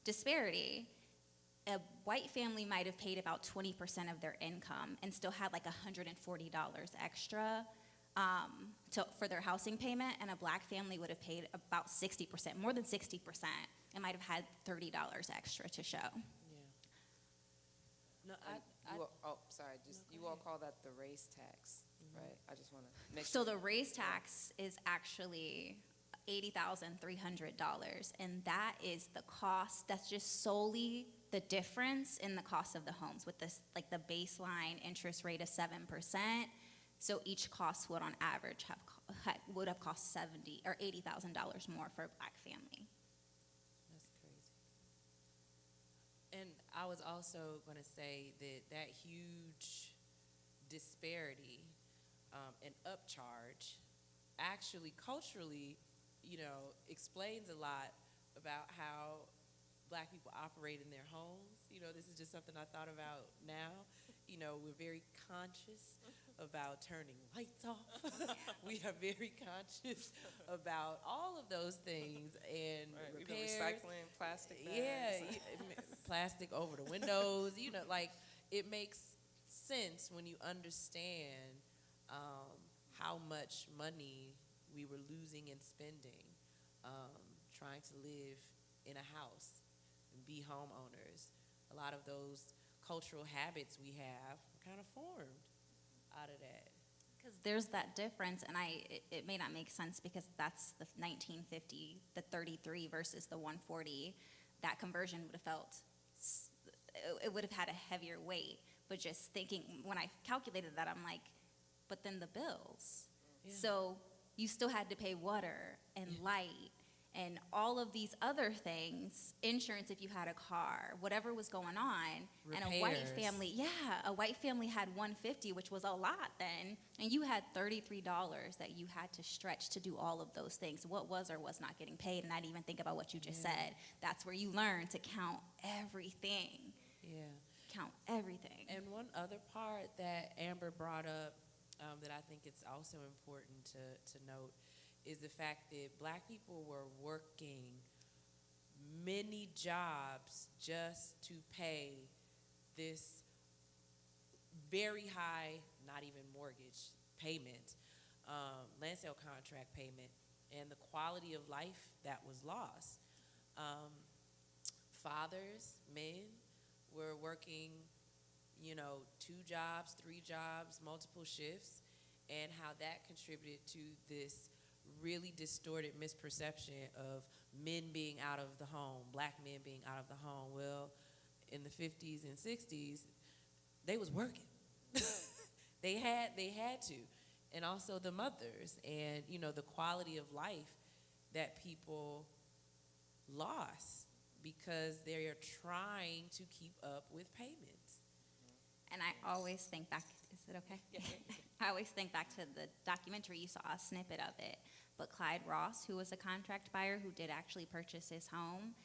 [SPEAKER 16] disparity. A white family might have paid about 20% of their income and still had like $140 extra for their housing payment, and a Black family would have paid about 60%, more than 60%, and might have had $30 extra to show.
[SPEAKER 8] No, you all call that the race tax, right? I just want to make
[SPEAKER 16] sure. So
[SPEAKER 8] the
[SPEAKER 16] race tax is actually $80,300, and that is the cost. That's just solely the difference in the cost of the homes, with this, like the baseline interest rate of 7%. So each cost would, on average, would have cost $70,000 or $80,000 more for a Black family.
[SPEAKER 15] That's crazy. And I was also going to say that huge disparity and upcharge actually culturally, explains a lot about how Black people operate in their homes. This is just something I thought about now. We're very conscious about turning lights off. We are very conscious about all of those things, and repairs.
[SPEAKER 8] Recycling plastic bags.
[SPEAKER 15] Yeah, plastic over the windows. It makes sense when you understand how much money we were losing and spending
[SPEAKER 9] trying to live in a house and be homeowners. A lot of those cultural habits we have kind of formed out of that.
[SPEAKER 16] Because there's that difference, and it may not make sense because that's the 1950, the 33 versus the 140. That conversion would have felt, it would have had a heavier weight. But just thinking, when I calculated that, I'm like, but then the bills. Yeah. So you still had to pay water and light and all of these other things, insurance if you had a car, whatever was going on.
[SPEAKER 9] Repairs.
[SPEAKER 16] And a white family had $150, which was a lot then, and you had $33 that you had to stretch to do all of those things. What was or was not getting paid, and not even think about what you just said. That's where you learn to count everything.
[SPEAKER 9] Yeah.
[SPEAKER 16] Count everything.
[SPEAKER 9] And one other part that Amber brought up that I think it's also important to note is the fact that Black people were working many jobs just to pay this very high, not even mortgage payment, land sale contract payment, and the quality of life that was lost. Fathers, men, were working, 2 jobs, 3 jobs, multiple shifts, and how that contributed to this really distorted misperception of men being out of the home, Black men being out of the home. Well, in the 50s and 60s, they was working. they had to. And also the mothers and, the quality of life that people lost because they are trying to keep up with payments.
[SPEAKER 16] And I always think back, is it okay? Yeah. I always think back to the documentary, you saw a snippet of it, but Clyde Ross, who was a contract buyer who did actually purchase his home,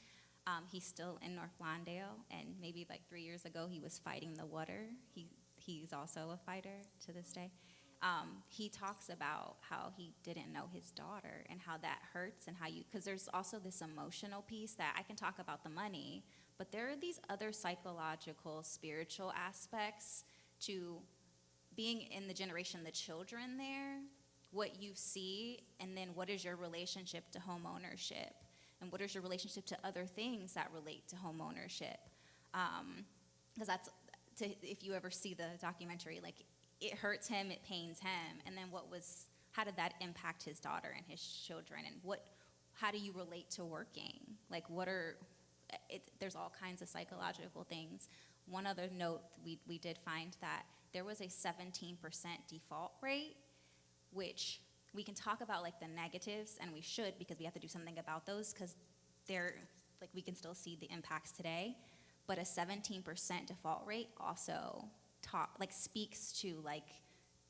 [SPEAKER 16] he's still in North Lawndale, and maybe like 3 years ago he was fighting the water. He's also a fighter to this day. He talks about how he didn't know his daughter and how that hurts, and how because there's also this emotional piece that I can talk about the money, but there are these other psychological, spiritual aspects to being in the generation, the children there, what you see, and then what is your relationship to home ownership, and what is your relationship to other things that relate to home ownership. Because if you ever see the documentary, like, it hurts him, it pains him, and then how did that impact his daughter and his children, and how do you relate to working? Like, there's all kinds of psychological things. One other note, we did find that there was a 17% default rate, which we can talk about like the negatives, and we should, because we have to do something about those, because we can still see the impacts today. But a 17% default rate also speaks to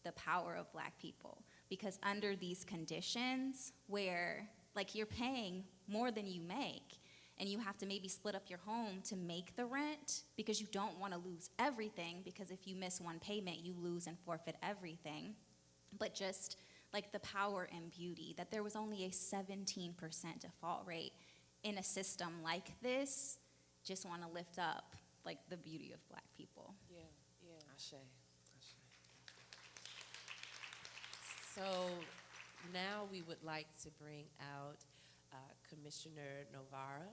[SPEAKER 16] the power of Black people, because under these conditions where you're paying more than you make, and you have to maybe split up your home to make the rent because you don't want to lose everything, because if you miss one payment, you lose and forfeit everything. But just the power and beauty that there was only a 17% default rate in a system like this, just want to lift up the beauty of Black people.
[SPEAKER 9] Yeah.
[SPEAKER 8] Ashe.
[SPEAKER 9] So now we would like to bring out Commissioner Novara.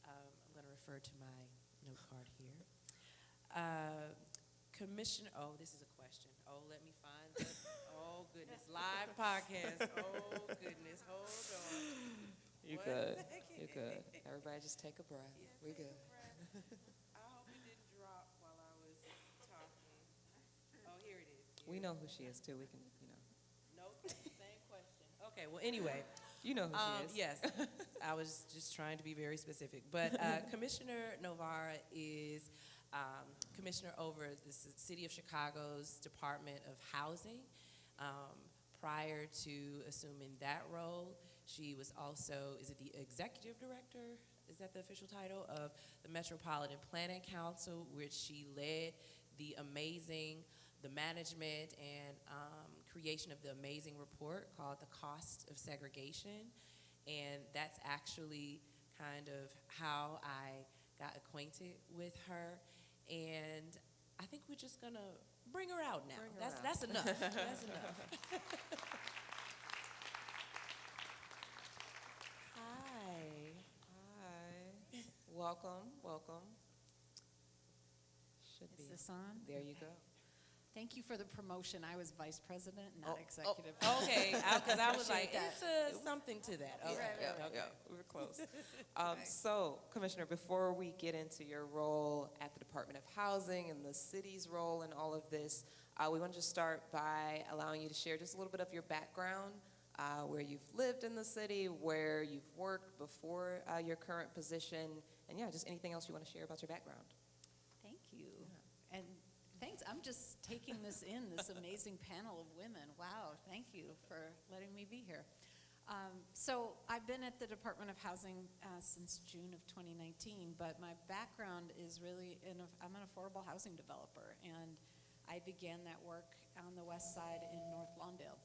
[SPEAKER 9] I'm going to refer to my note card here. Commissioner, this is a question. Let me find the, goodness, live podcast. Goodness, hold on.
[SPEAKER 8] You good. You're good. Everybody just take a breath. We're good.
[SPEAKER 9] I hope it didn't drop while I was talking. Here it is.
[SPEAKER 8] We know who she is, too. We can,
[SPEAKER 9] Nope, that's the same question. Okay, well, anyway.
[SPEAKER 8] You know who she is.
[SPEAKER 9] Yes, I was just trying to be very specific. But Commissioner Novara is commissioner over the City of Chicago's Department of Housing. Prior to assuming that role, she was also, is it the executive director? Is that the official title of the Metropolitan Planning Council, which she led the management and creation of the amazing report called The Cost of Segregation. And that's actually kind of how I got acquainted with her. And I think we're just going to bring her out now. That's enough. That's enough. Hi.
[SPEAKER 8] welcome, welcome. Should be.
[SPEAKER 17] Is this on?
[SPEAKER 8] There you go.
[SPEAKER 17] Thank you for the promotion. I was vice president, not executive.
[SPEAKER 8] Okay,
[SPEAKER 15] Because I was like,
[SPEAKER 17] Appreciate
[SPEAKER 15] it's something to that. Okay,
[SPEAKER 8] Yeah, we were close. So, Commissioner, before we get into your role at the Department of Housing and the city's role in all of this, we want to just start by allowing you to share just a little bit of your background, where you've lived in the city, where you've worked before your current position, and yeah, just anything else you want to share about your background.
[SPEAKER 17] Thank you. And thanks. I'm just taking this in, this amazing panel of women. Wow, thank you for letting me be here. So I've been at the Department of Housing since June of 2019, but my background is really I'm an affordable housing developer, and I began that work on the west side in North Lawndale.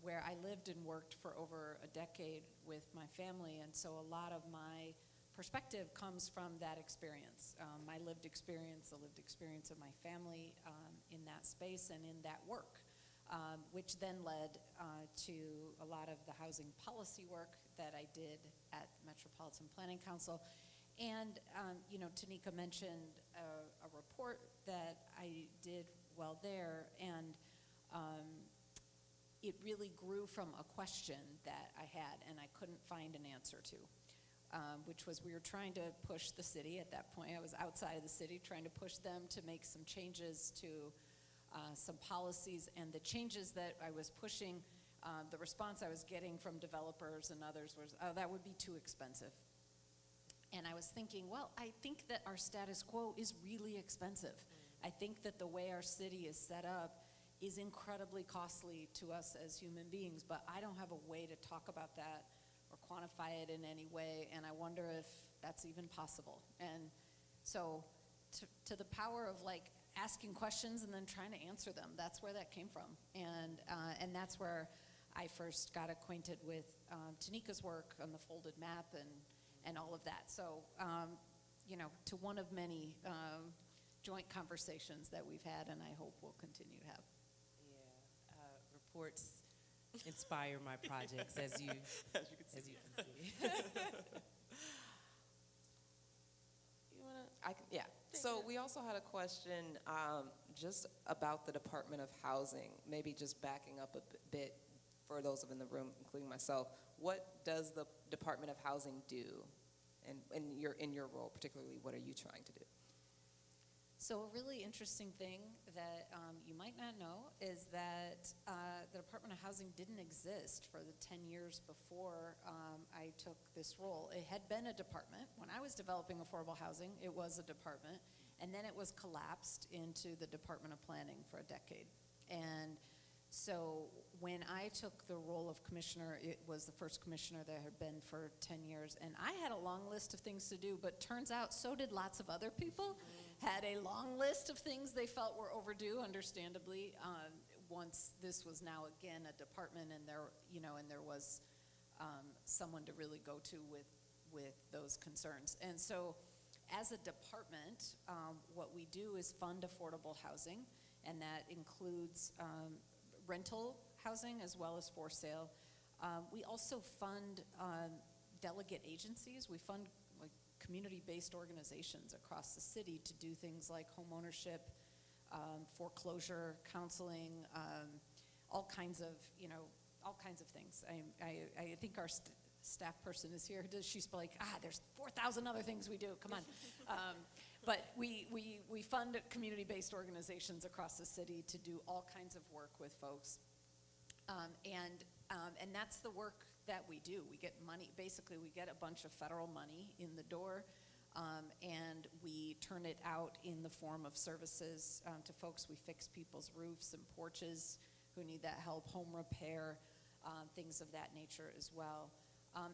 [SPEAKER 17] Where I lived and worked for over a decade with my family, and so a lot of my perspective comes from that experience, my lived experience, the lived experience of my family in that space and in that work, which then led to a lot of the housing policy work that I did at Metropolitan Planning Council. And, Tanika mentioned a report that I did while there, and it really grew from a question that I had and I couldn't find an answer to, which was we were trying to push the city at that point. I was outside of the city trying to push them to make some changes to some policies, and the changes that I was pushing, the response I was getting from developers and others was, oh, that would be too expensive. And I was thinking, well, I think that our status quo is really expensive. I think that the way our city is set up is incredibly costly to us as human beings, but I don't have a way to talk about that or quantify it in any way, and I wonder if that's even possible. And so to the power of asking questions and then trying to answer them, that's where that came from. And that's where I first got acquainted with Tanika's work on the folded map and all of that. So, to one of many joint conversations that we've had, and I hope we'll continue to have.
[SPEAKER 15] Reports inspire my projects, as you can see.
[SPEAKER 8] Yeah. So we also had a question just about the Department of Housing, maybe just backing up a bit for those in the room, including myself. What does the Department of Housing do? And in your role, particularly, what are you trying to do?
[SPEAKER 17] So a really interesting thing that you might not know is that the Department of Housing didn't exist for the 10 years before I took this role. It had been a department. When I was developing affordable housing, it was a department, and then it was collapsed into the Department of Planning for a decade. And so when I took the role of commissioner, it was the first commissioner that had been for 10 years, and I had a long list of things to do, but turns out so did lots of other people. Had a long list of things they felt were overdue, understandably, once this was now again a department, and there was someone to really go to with those concerns. And so as a department, what we do is fund affordable housing, and that includes rental housing as well as for sale. We also fund delegate agencies. We fund community-based organizations across the city to do things like home ownership, foreclosure, counseling, all kinds of things. I think our staff person is here. She's like, there's 4,000 other things we do. Come on. But we fund community-based organizations across the city to do all kinds of work with folks. And that's the work that we do. We get money. Basically, we get a bunch of federal money in the door, and we turn it out in the form of services to folks. We fix people's roofs and porches who need that help, home repair, things of that nature as well.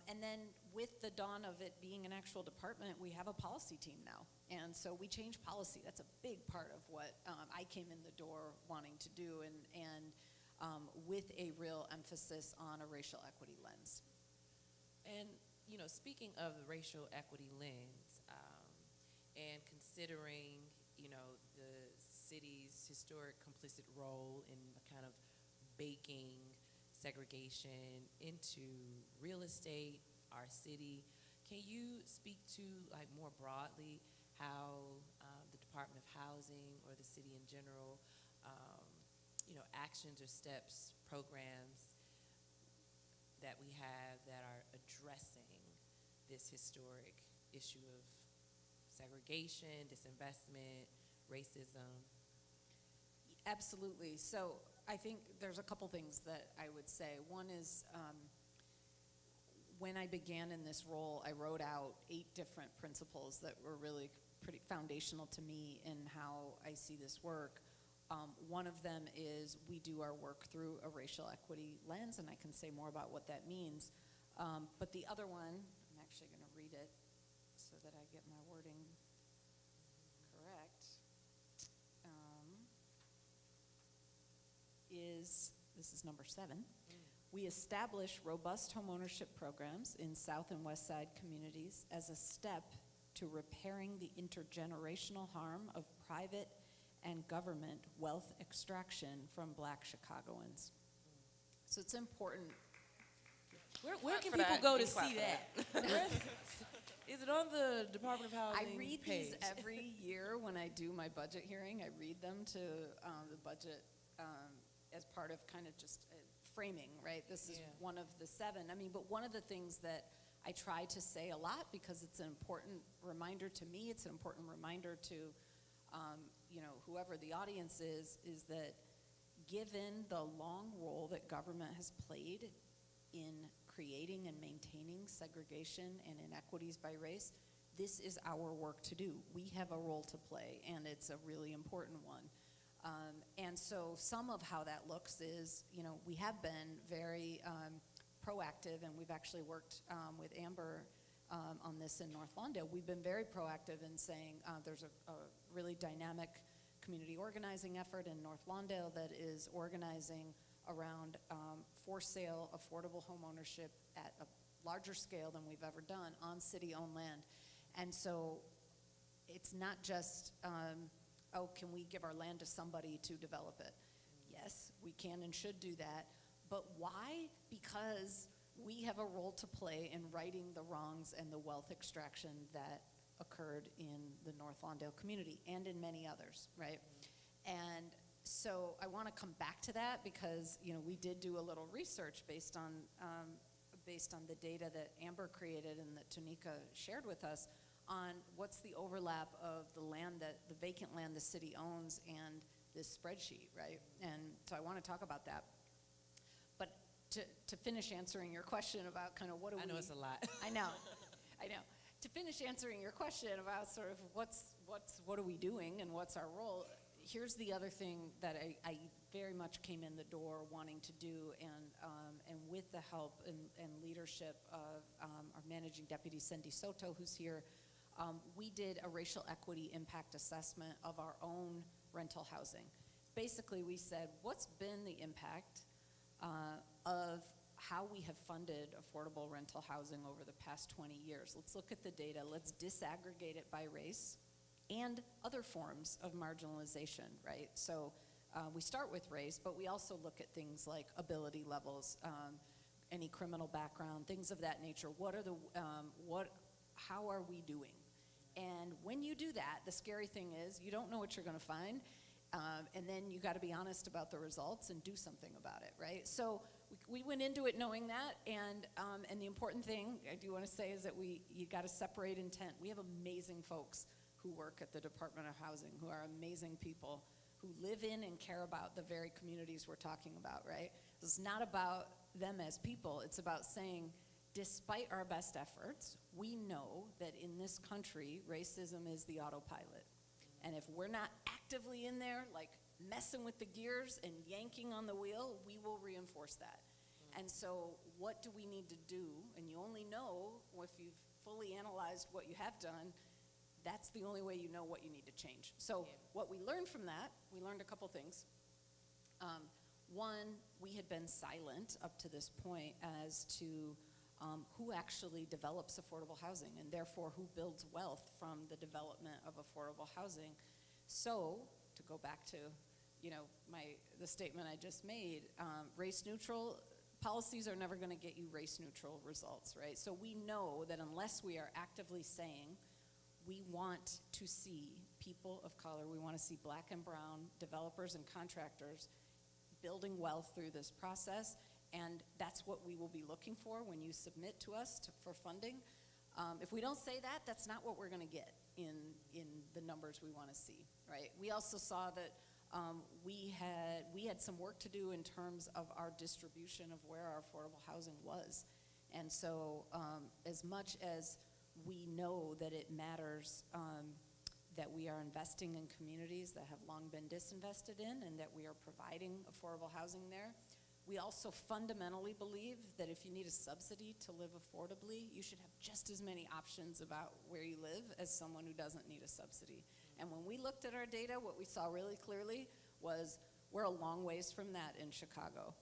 [SPEAKER 17] And then with the dawn of it being an actual department, we have a policy team now. And so we change policy. That's a big part of what I came in the door wanting to do, and with a real emphasis on a racial equity lens.
[SPEAKER 15] And, speaking of the racial equity lens, and considering, the city's historic complicit role in kind of baking segregation into real estate,
[SPEAKER 9] our city. Can you speak to, like, more broadly how the Department of Housing or the city in general, actions or steps, programs that we have that are addressing this historic issue of segregation, disinvestment, racism?
[SPEAKER 17] Absolutely. So I think there's a couple things that I would say. One is when I began in this role, I wrote out 8 different principles that were really pretty foundational to me in how I see this work. One of them is we do our work through a racial equity lens, and I can say more about what that means. But the other one, I'm actually going to read it so that I get my wording correct, this is number 7. We establish robust homeownership programs in South and West Side communities as a step to repairing the intergenerational harm of private and government wealth extraction from Black Chicagoans. So it's important.
[SPEAKER 9] Where can people go to see that? Is it on the Department of Housing
[SPEAKER 17] I read
[SPEAKER 9] page?
[SPEAKER 17] these every year when I do my budget hearing. I read them to the budget as part of kind of just framing, right? This is one of the 7. I mean, but one of the things that I try to say a lot, because it's an important reminder to me, it's an important reminder to whoever the audience is that given the long role that government has played in creating and maintaining segregation and inequities by race, this is our work to do. We have a role to play, and it's a really important one. And so some of how that looks is, we have been very proactive, and we've actually worked with Amber on this in North Lawndale. We've been very proactive in saying there's a really dynamic community organizing effort in North Lawndale that is organizing around for sale affordable home ownership at a larger scale than we've ever done on city-owned land. And so it's not just, can we give our land to somebody to develop it? Yes, we can and should do that. But why? Because we have a role to play in righting the wrongs and the wealth extraction that occurred in the North Lawndale community and in many others, right? And so I want to come back to that because, we did do a little research based on the data that Amber created and that Tonika shared with us on what's the overlap of the land the vacant land the city owns and this spreadsheet, right? And so I want to talk about that. But to finish answering your question about kind of what do we...
[SPEAKER 9] I know it's a lot.
[SPEAKER 17] I know. To finish answering your question about sort of what are we doing and what's our role, here's the other thing that I very much came in the door wanting to do, and with the help and leadership of our managing deputy, Cindy Soto, who's here, we did a racial equity impact assessment of our own rental housing. Basically, we said, what's been the impact of how we have funded affordable rental housing over the past 20 years? Let's look at the data. Let's disaggregate it by race and other forms of marginalization, right? So we start with race, but we also look at things like ability levels, any criminal background, things of that nature. How are we doing? And when you do that, the scary thing is you don't know what you're going to find, and then you got to be honest about the results and do something about it, right? So we went into it knowing that, and the important thing I do want to say is that you got to separate intent. We have amazing folks who work at the Department of Housing, who are amazing people, who live in and care about the very communities we're talking about, right? It's not about them as people. It's about saying, despite our best efforts, we know that in this country, racism is the autopilot. And if we're not actively in there, like messing with the gears and yanking on the wheel, we will reinforce that. And so what do we need to do? And you only know if you've fully analyzed what you have done. That's the only way you know what you need to change. So what we learned from that, we learned a couple things. One, we had been silent up to this point as to who actually develops affordable housing, and therefore who builds wealth from the development of affordable housing. So, to go back to, the statement I just made, race-neutral policies are never going to get you race-neutral results, right? So we know that unless we are actively saying we want to see people of color, we want to see black and brown developers and contractors building wealth through this process, and that's what we will be looking for when you submit to us for funding. If we don't say that, that's not what we're going to get in the numbers we want to see, right? We also saw that we had some work to do in terms of our distribution of where our affordable housing was. And so as much as we know that it matters that we are investing in communities that have long been disinvested in and that we are providing affordable housing there, we also fundamentally believe that if you need a subsidy to live affordably, you should have just as many options about where you live as someone who doesn't need a subsidy. And when we looked at our data, what we saw really clearly was we're a long ways from that in Chicago.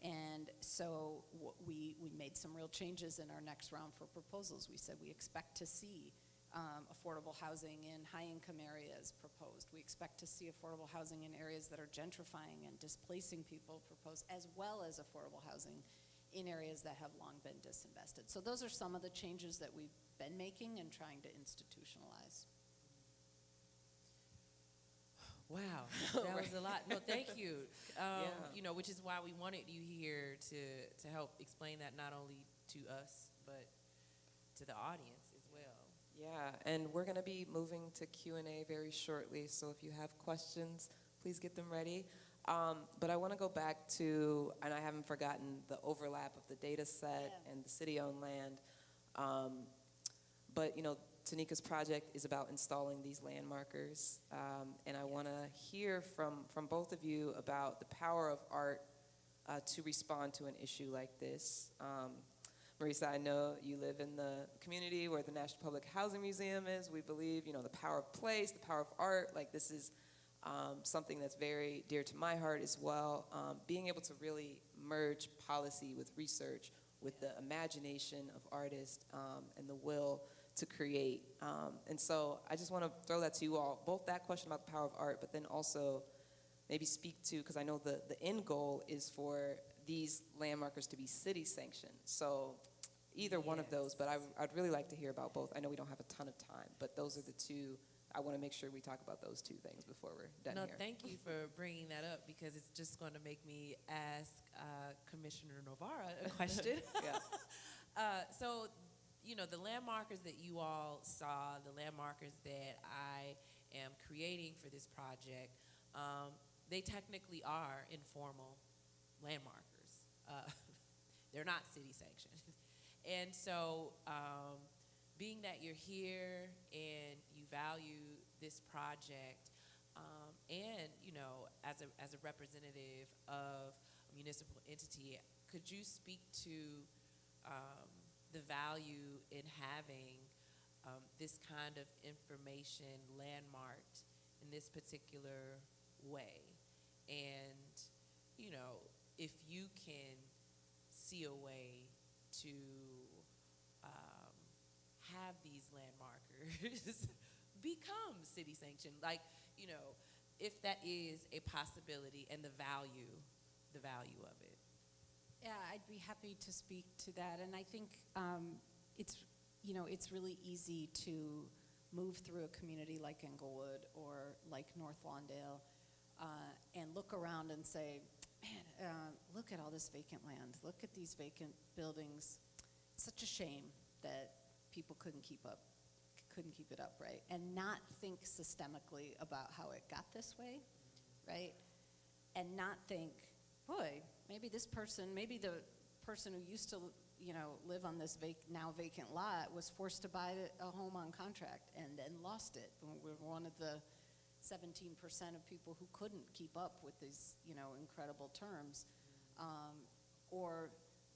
[SPEAKER 17] And so we made some real changes in our next round for proposals. We said we expect to see affordable housing in high-income areas proposed. We expect to see affordable housing in areas that are gentrifying and displacing people proposed, as well as affordable housing in areas that have long been disinvested. So those are some of the changes that we've been making and trying to institutionalize.
[SPEAKER 9] Wow, that was a lot. No, thank you. You know, which is why we wanted you here to help explain that not only to us, but to the audience as well.
[SPEAKER 8] Yeah, and we're going to be moving to Q&A very shortly, so if you have questions, please get them ready. But I want to go back to, and I haven't forgotten, the overlap of the data set and the city-owned land. But, you know, Tanika's project is about installing these landmarkers, and I want to hear from both of you about the power of art to respond to an issue like this. Marisa, I know you live in the community where the National Public Housing Museum is. We believe, you know, the power of place, the power of art, like this is something that's very dear to my heart as well. Being able to really merge policy with research, with the imagination of artists and the will to create. And so I just want to throw that to you all, both that question about the power of art, but then also maybe speak to, because I know the end goal is for these landmarkers to be city sanctioned. So either one of those, but I'd really like to hear about both. I know we don't have a ton of time, but those are the two. I want to make sure we talk about those two things before we're done here.
[SPEAKER 9] No, thank you for bringing that up, because it's just going to make me ask Commissioner Novara a question. So, you know, the landmarkers that you all saw, the landmarkers that I am creating for this project, they technically are informal landmarkers. They're not city sanctioned. And so being that you're here and you value this project, and, you know, as a representative of a municipal entity, could you speak to the value in having this kind of information landmarked in this particular way? And, you know, if you can see a way to have these landmarkers become city sanctioned, like, you know, if that is a possibility, and the value of it.
[SPEAKER 17] Yeah, I'd be happy to speak to that. And I think it's really easy to move through a community like Englewood or like North Lawndale and look around and say, man, look at all this vacant land. Look at these vacant buildings. It's such a shame that people couldn't keep it up, right? And not think systemically about how it got this way, right? And not think, boy, maybe the person who used to, you know, live on this now vacant lot was forced to buy a home on contract and then lost it. We're one of the 17% of people who couldn't keep up with these, you know, incredible terms. Or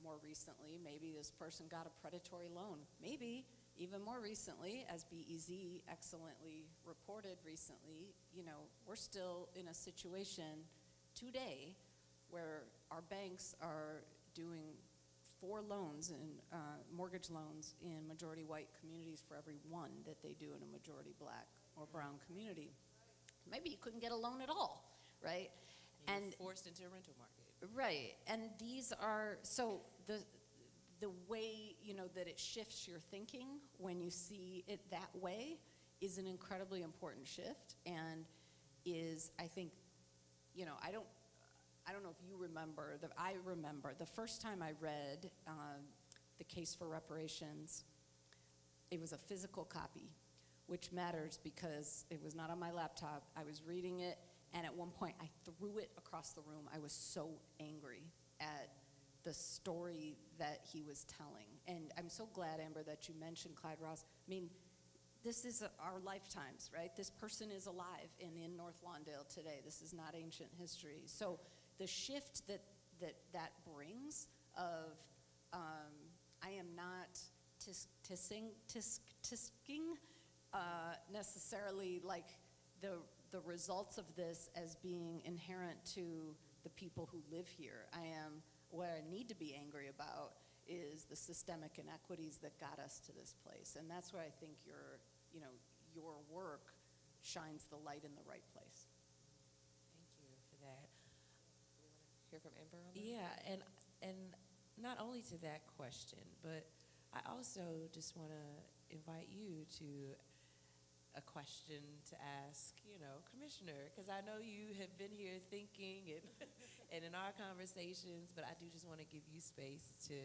[SPEAKER 17] more recently, maybe this person got a predatory loan. Maybe even more recently, as BEZ excellently reported recently, you know, we're still in a situation today where our banks are doing 4 loans and mortgage loans in majority white communities for every 1 that they do in a majority black or brown community. Maybe you couldn't get a loan at all, right?
[SPEAKER 9] And forced into a rental market.
[SPEAKER 17] Right, and these are, so the way, that it shifts your thinking when you see it that way is an incredibly important shift, and is, I think, I don't know if you remember, I remember the first time I read the case for reparations, it was a physical copy, which matters because it was not on my laptop. I was reading it, and at one point I threw it across the room. I was so angry at the story that he was telling. And I'm so glad, Amber, that you mentioned Clyde Ross. I mean, this is our lifetimes, right? This person is alive in North Lawndale today. This is not ancient history. So the shift that brings of, I am not tisking necessarily like the results of this as being inherent to the people who live here. What I need to be angry about is the systemic inequities that got us to this place. And that's where I think your work shines the light in the right place.
[SPEAKER 9] Thank you for that.
[SPEAKER 8] Hear from Amber on that?
[SPEAKER 9] Yeah, and not only to that question, but I also just want to invite you to a question to ask, Commissioner, because I know you have been here thinking and in our conversations, but I do just want to give you space to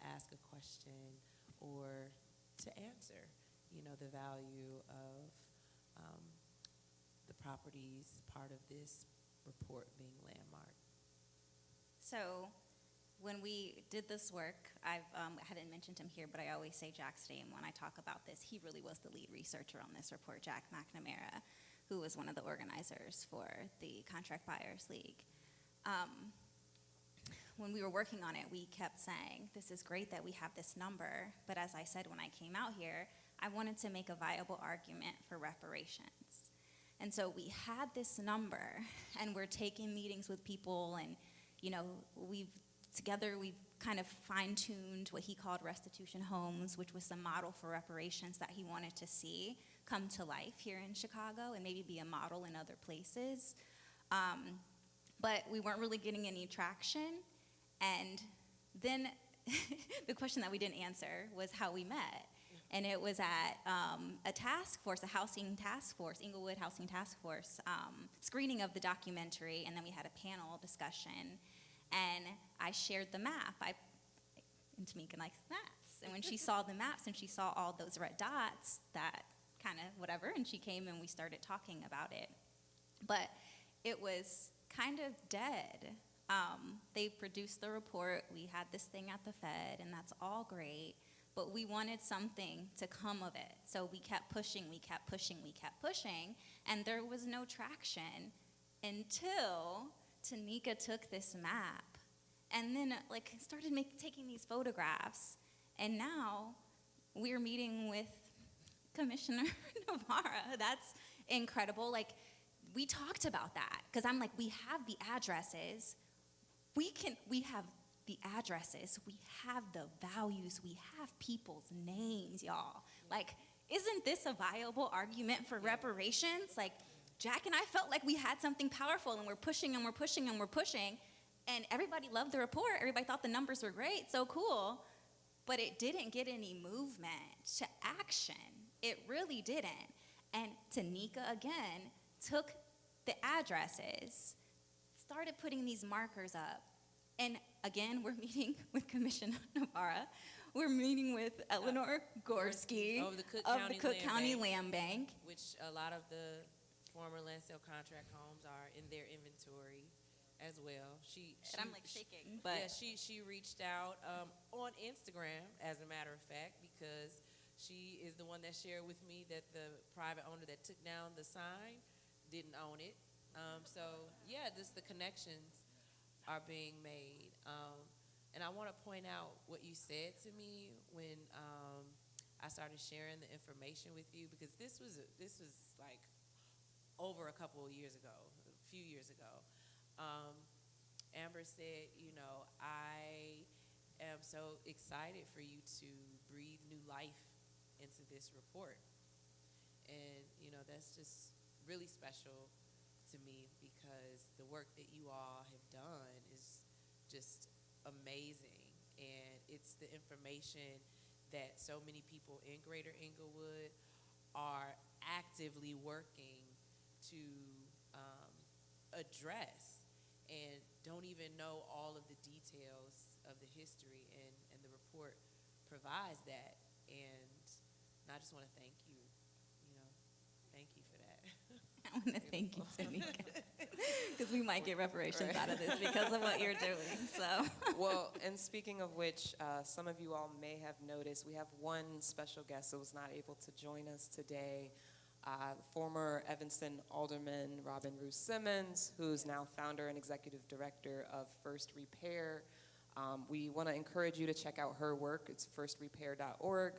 [SPEAKER 9] ask a question or to answer, the value of the properties part of this report being landmarked.
[SPEAKER 16] So when we did this work, I haven't mentioned him here, but I always say Jack's name when I talk about this. He really was the lead researcher on this report, Jack McNamara, who was one of the organizers for the Contract Buyers League. When we were working on it, we kept saying, this is great that we have this number, but as I said when I came out here, I wanted to make a viable argument for reparations. And so we had this number, and we're taking meetings with people, and we've kind of fine-tuned what he called restitution homes, which was the model for reparations that he wanted to see come to life here in Chicago and maybe be a model in other places. But we weren't really getting any traction. And then the question that we didn't answer was how we met. And it was at a task force, a housing task force, Englewood Housing Task Force, screening of the documentary, and then we had a panel discussion. And I shared the map. And Tanika likes maps. And when she saw the maps and she saw all those red dots, that kind of whatever, and she came and we started talking about it. But it was kind of dead. They produced the report. We had this thing at the Fed, and that's all great. But we wanted something to come of it. So we kept pushing, and there was no traction until Tanika took this map and then started taking these photographs. And now we're meeting with Commissioner Navarra. That's incredible. We talked about that because I'm we have the addresses. We have the addresses. We have the values. We have people's names, y'all. Isn't this a viable argument for reparations? Jack and I felt like we had something powerful, and we're pushing and we're pushing and we're pushing, and everybody loved the report. Everybody thought the numbers were great, so cool, but it didn't get any movement to action. It really didn't. And Tanika, again, took the addresses, started putting these markers up, and again, we're meeting with Commissioner Navarra. We're meeting with Eleanor Gorski
[SPEAKER 9] of the Cook County Land Bank, which a lot of the former land sale contract homes are in their inventory as well.
[SPEAKER 16] And I'm shaking, but
[SPEAKER 9] yeah, she reached out on Instagram, as a matter of fact, because she is the one that shared with me that the private owner that took down the sign didn't own it. So yeah, the connections are being made. And I want to point out what you said to me when I started sharing the information with you, because this was over a couple of years ago, a few years ago. Amber said, I am so excited for you to breathe new life into this report. And, that's just really special to to me because the work that you all have done is just amazing. And it's the information that so many people in Greater Englewood are actively working to address and don't even know all of the details of the history, and the report provides that. And I just want to thank you, thank you for that.
[SPEAKER 16] I want to thank you, Tanika, because we might get reparations out of this because of what you're doing. So,
[SPEAKER 8] well, and speaking of which, some of you all may have noticed we have one special guest who was not able to join us today. Former Evanston Alderman Robin Ruth Simmons, who's now founder and executive director of First Repair. We want to encourage you to check out her work. It's firstrepair.org.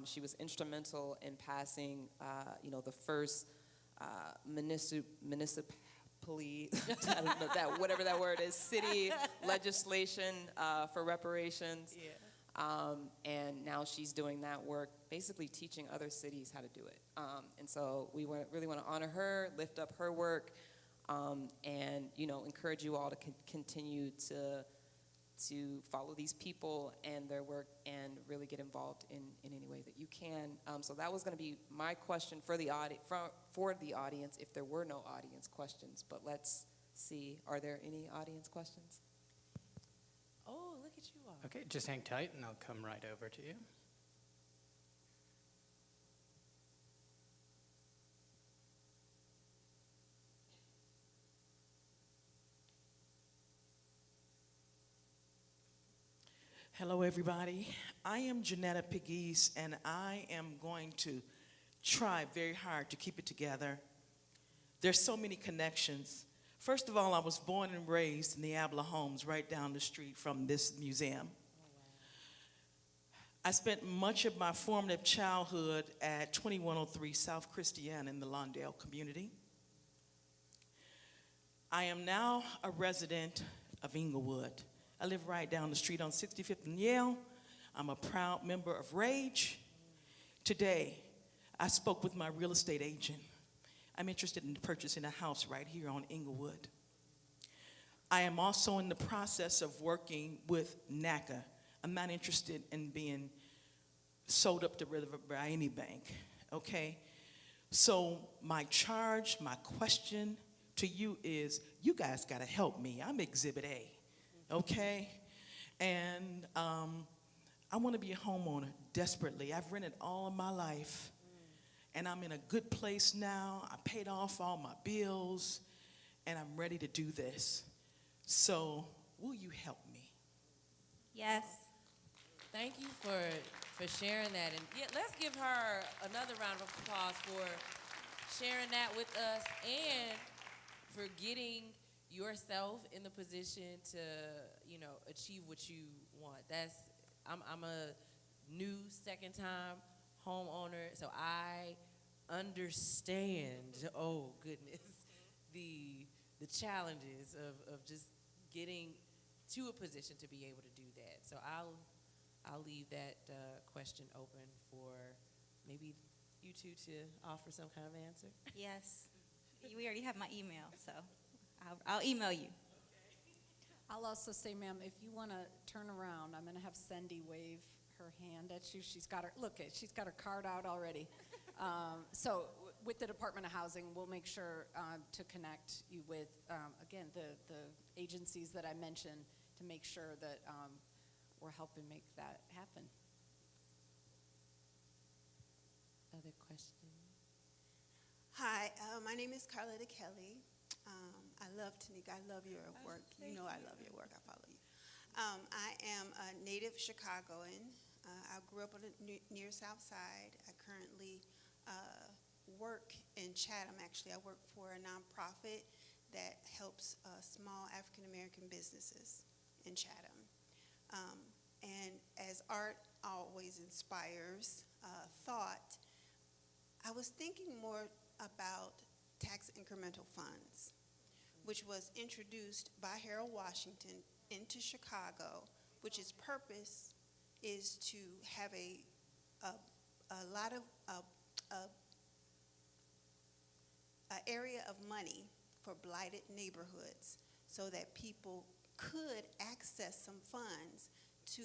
[SPEAKER 8] She was instrumental in passing, the first municipally, I don't know whatever that word is, city legislation for reparations.
[SPEAKER 9] Yeah.
[SPEAKER 8] And now she's doing that work, basically teaching other cities how to do it. And so we really want to honor her, lift up her work, and encourage you all to continue to follow these people and their work and really get involved in any way that you can. So that was going to be my question for the audience if there were no audience questions. But let's see, are there any audience questions?
[SPEAKER 9] Oh, look at you all.
[SPEAKER 18] Okay, just hang tight and I'll come right over to you.
[SPEAKER 19] Hello, everybody. I am Janetta Pegues, and I am going to try very hard to keep it together. There's so many connections. First of all, I was born and raised in the Abla Homes right down the street from this museum. I spent much of my formative childhood at 2103 South Christiana in the Lawndale community. I am now a resident of Englewood. I live right down the street on 65th and Yale. I'm a proud member of RAGE. Today, I spoke with my real estate agent. I'm interested in purchasing a house right here on Englewood. I am also in the process of working with NACA. I'm not interested in being sold up the river by any bank, okay? So my charge, my question to you is, you guys gotta help me. I'm Exhibit A. Okay, and I want to be a homeowner desperately. I've rented all of my life, and I'm in a good place now. I paid off all my bills, and I'm ready to do this. So, will you help me?
[SPEAKER 16] yes.
[SPEAKER 9] Thank you for sharing that. And let's give her another round of applause for sharing that with us and for getting yourself in the position to, achieve what you want. I'm a new second-time homeowner, so I understand, oh goodness, the challenges of just getting to a position to be able to do that. So I'll leave that question open for maybe you two to offer some kind of answer.
[SPEAKER 16] Yes. We already have my email, so I'll email you.
[SPEAKER 17] I'll also say, ma'am, if you want to turn around, I'm going to have Cindy wave her hand at you. She's got her card out already. So with the Department of Housing, we'll make sure to connect you with, again, the agencies that I mentioned to make sure that we're helping make that happen.
[SPEAKER 9] Other questions?
[SPEAKER 20] Hi, my name is Carletta Kelly. I love Tanika. I love your work. You know I love your work. I follow you. I am a native Chicagoan. I grew up on the near South Side. I currently work in Chatham, actually. I work for a nonprofit that helps small African American businesses in Chatham. And as art always inspires thought, I was thinking more about tax incremental funds, which was introduced by Harold Washington into Chicago, which its purpose is to have a lot of area of money for blighted neighborhoods so that people could access some funds to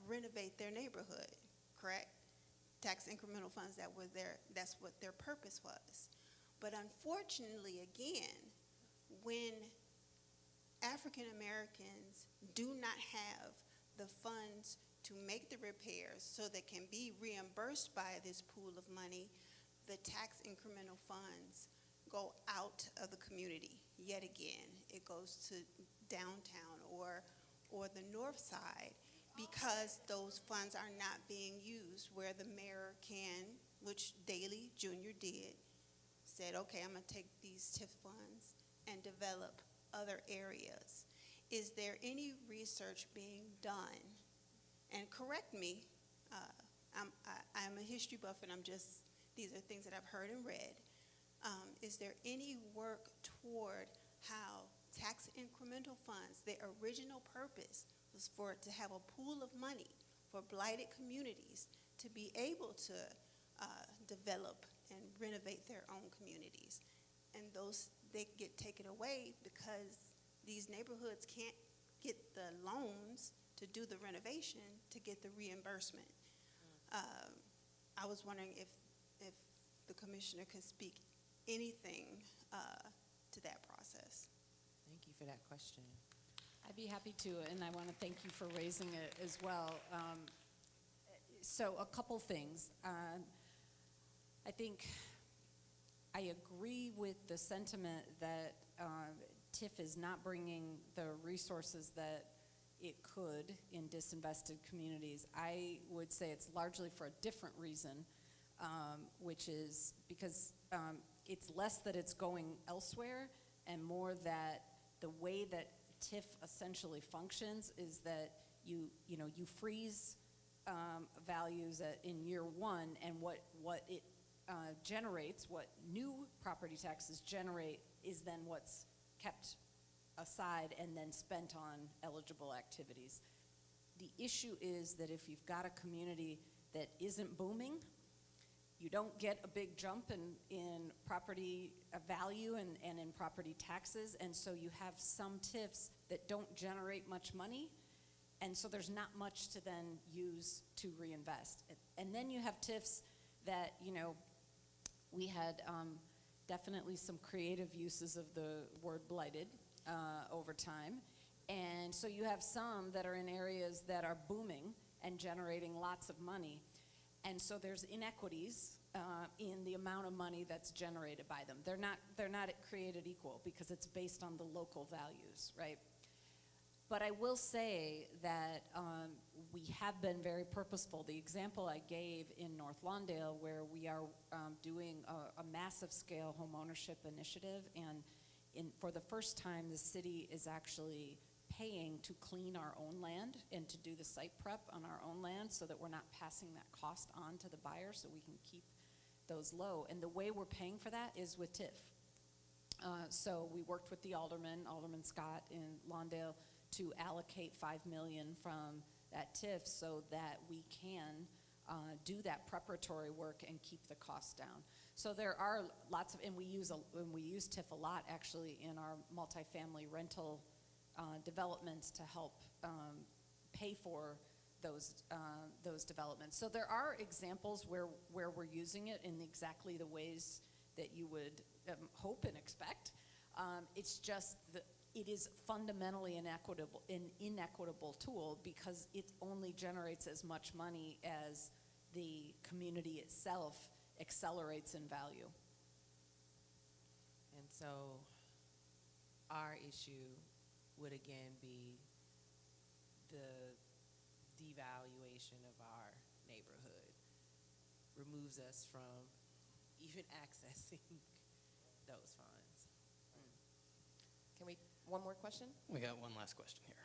[SPEAKER 20] renovate their neighborhood, correct? Tax incremental funds that were there, that's what their purpose was. But unfortunately, again, when African Americans do not have the funds to make the repairs so they can be reimbursed by this pool of money, the tax incremental funds go out of the community yet again. It goes to downtown or the north side because those funds are not being used, where the mayor can, which Daley Jr. did, said, okay, I'm gonna take these TIF funds and develop other areas. Is there any research being done? And correct me, I'm a history buff and these are things that I've heard and read. Is there any work toward how tax incremental funds, their original purpose was for it to have a pool of money for blighted communities to be able to develop and renovate their own communities. And they get taken away because these neighborhoods can't get the loans to do the renovation to get the reimbursement. I was wondering if the commissioner could speak anything to that process.
[SPEAKER 15] Thank you for that question.
[SPEAKER 17] I'd be happy to, and I want to thank you for raising it as well. So a couple things. I think I agree with the sentiment that TIF is not bringing the resources that it could in disinvested communities. I would say it's largely for a different reason, which is because it's less that it's going elsewhere and more that the way that TIF essentially functions is that you freeze values in year one, and what it generates, what new property taxes generate, is then what's kept aside and then spent on eligible activities. The issue is that if you've got a community that isn't booming, you don't get a big jump in property value and in property taxes, and so you have some TIFs that don't generate much money, and so there's not much to then use to reinvest. And then you have TIFs that, we had definitely some creative uses of the word blighted over time, and so you have some that are in areas that are booming and generating lots of money. And so there's inequities in the amount of money that's generated by them. They're not created equal because it's based on the local values, right? But I will say that we have been very purposeful. The example I gave in North Lawndale, where we are doing a massive scale home ownership initiative, and for the first time, the city is actually paying to clean our own land and to do the site prep on our own land so that we're not passing that cost on to the buyer so we can keep those low. And the way we're paying for that is with TIF. So we worked with the Alderman Scott in Lawndale, to allocate $5 million from that TIF so that we can do that preparatory work and keep the costs down. So there are lots of, and we use TIF a lot actually in our multifamily rental developments to help pay for those developments. So there are examples where we're using it in exactly the ways that you would hope and expect. It's just it is fundamentally an inequitable tool because it only generates as much money as the community itself accelerates in value.
[SPEAKER 9] And so our issue would again be the devaluation of our neighborhood removes us from even accessing those funds.
[SPEAKER 8] Can we, one more question?
[SPEAKER 18] We got one last question here.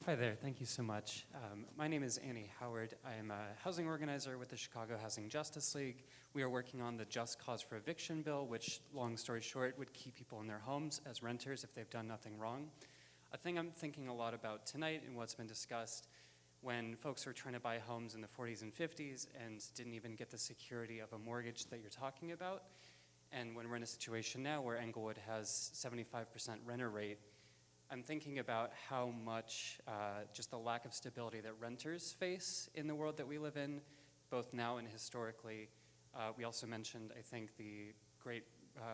[SPEAKER 19] Hi there, thank you so much. My name is Annie Howard. I am a housing organizer with the Chicago Housing Justice League. We are working on the Just Cause for Eviction bill, which, long story short, would keep people in their homes as renters if they've done nothing wrong. A thing I'm thinking a lot about tonight and what's been discussed when folks were trying to buy homes in the 40s and 50s and didn't even get the security of a mortgage that you're talking about, And when we're in a situation now where Englewood has 75% renter rate, I'm thinking about how much just the lack of stability that renters face in the world that we live in, both now and historically. We also mentioned, I think, the Great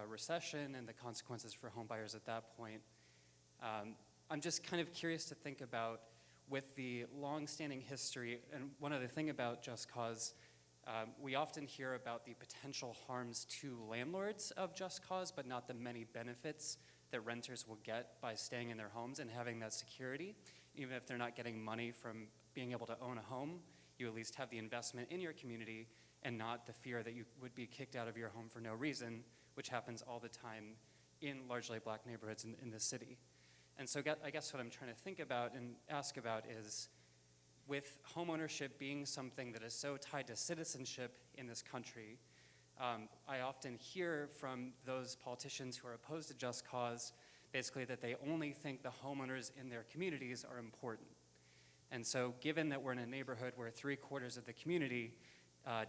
[SPEAKER 19] Recession and the consequences for home buyers at that point. I'm just kind of curious to think about, with the long-standing history, and one other thing about Just Cause, we often hear about the potential harms to landlords of Just Cause, but not the many benefits that renters will get by staying in their homes and having that security. Even if they're not getting money from being able to own a home, you at least have the investment in your community and not the fear that you would be kicked out of your home for no reason, which happens all the time in largely Black neighborhoods in the city. And so I guess what I'm trying to think about and ask about is, with homeownership being something that is so tied to citizenship in this country, I often hear from those politicians who are opposed to Just Cause, basically that they only think the homeowners in their communities are important. And so given that we're in a neighborhood where 3/4 of the community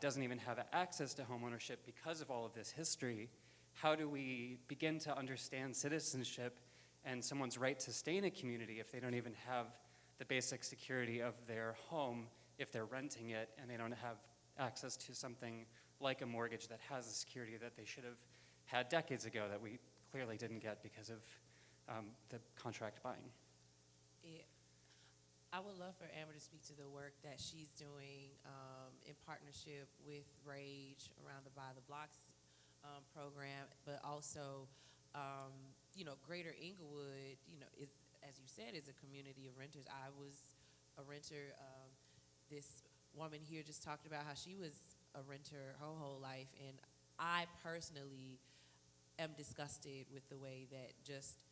[SPEAKER 19] doesn't even have access to homeownership because of all of this history, how do we begin to understand citizenship and someone's right to stay in a community if they don't even have the basic security of their home if they're renting it and they don't have access to something like a mortgage that has the security that they should have had decades ago that we clearly didn't get because of the contract buying.
[SPEAKER 9] Yeah. I would love for Amber to speak to the work that she's doing in partnership with RAGE around the Buy the Blocks program, but also, Greater Englewood, is, as you said, is a community of renters. I was a renter. This woman here just talked about how she was a renter her whole life, and I personally am disgusted with the way that just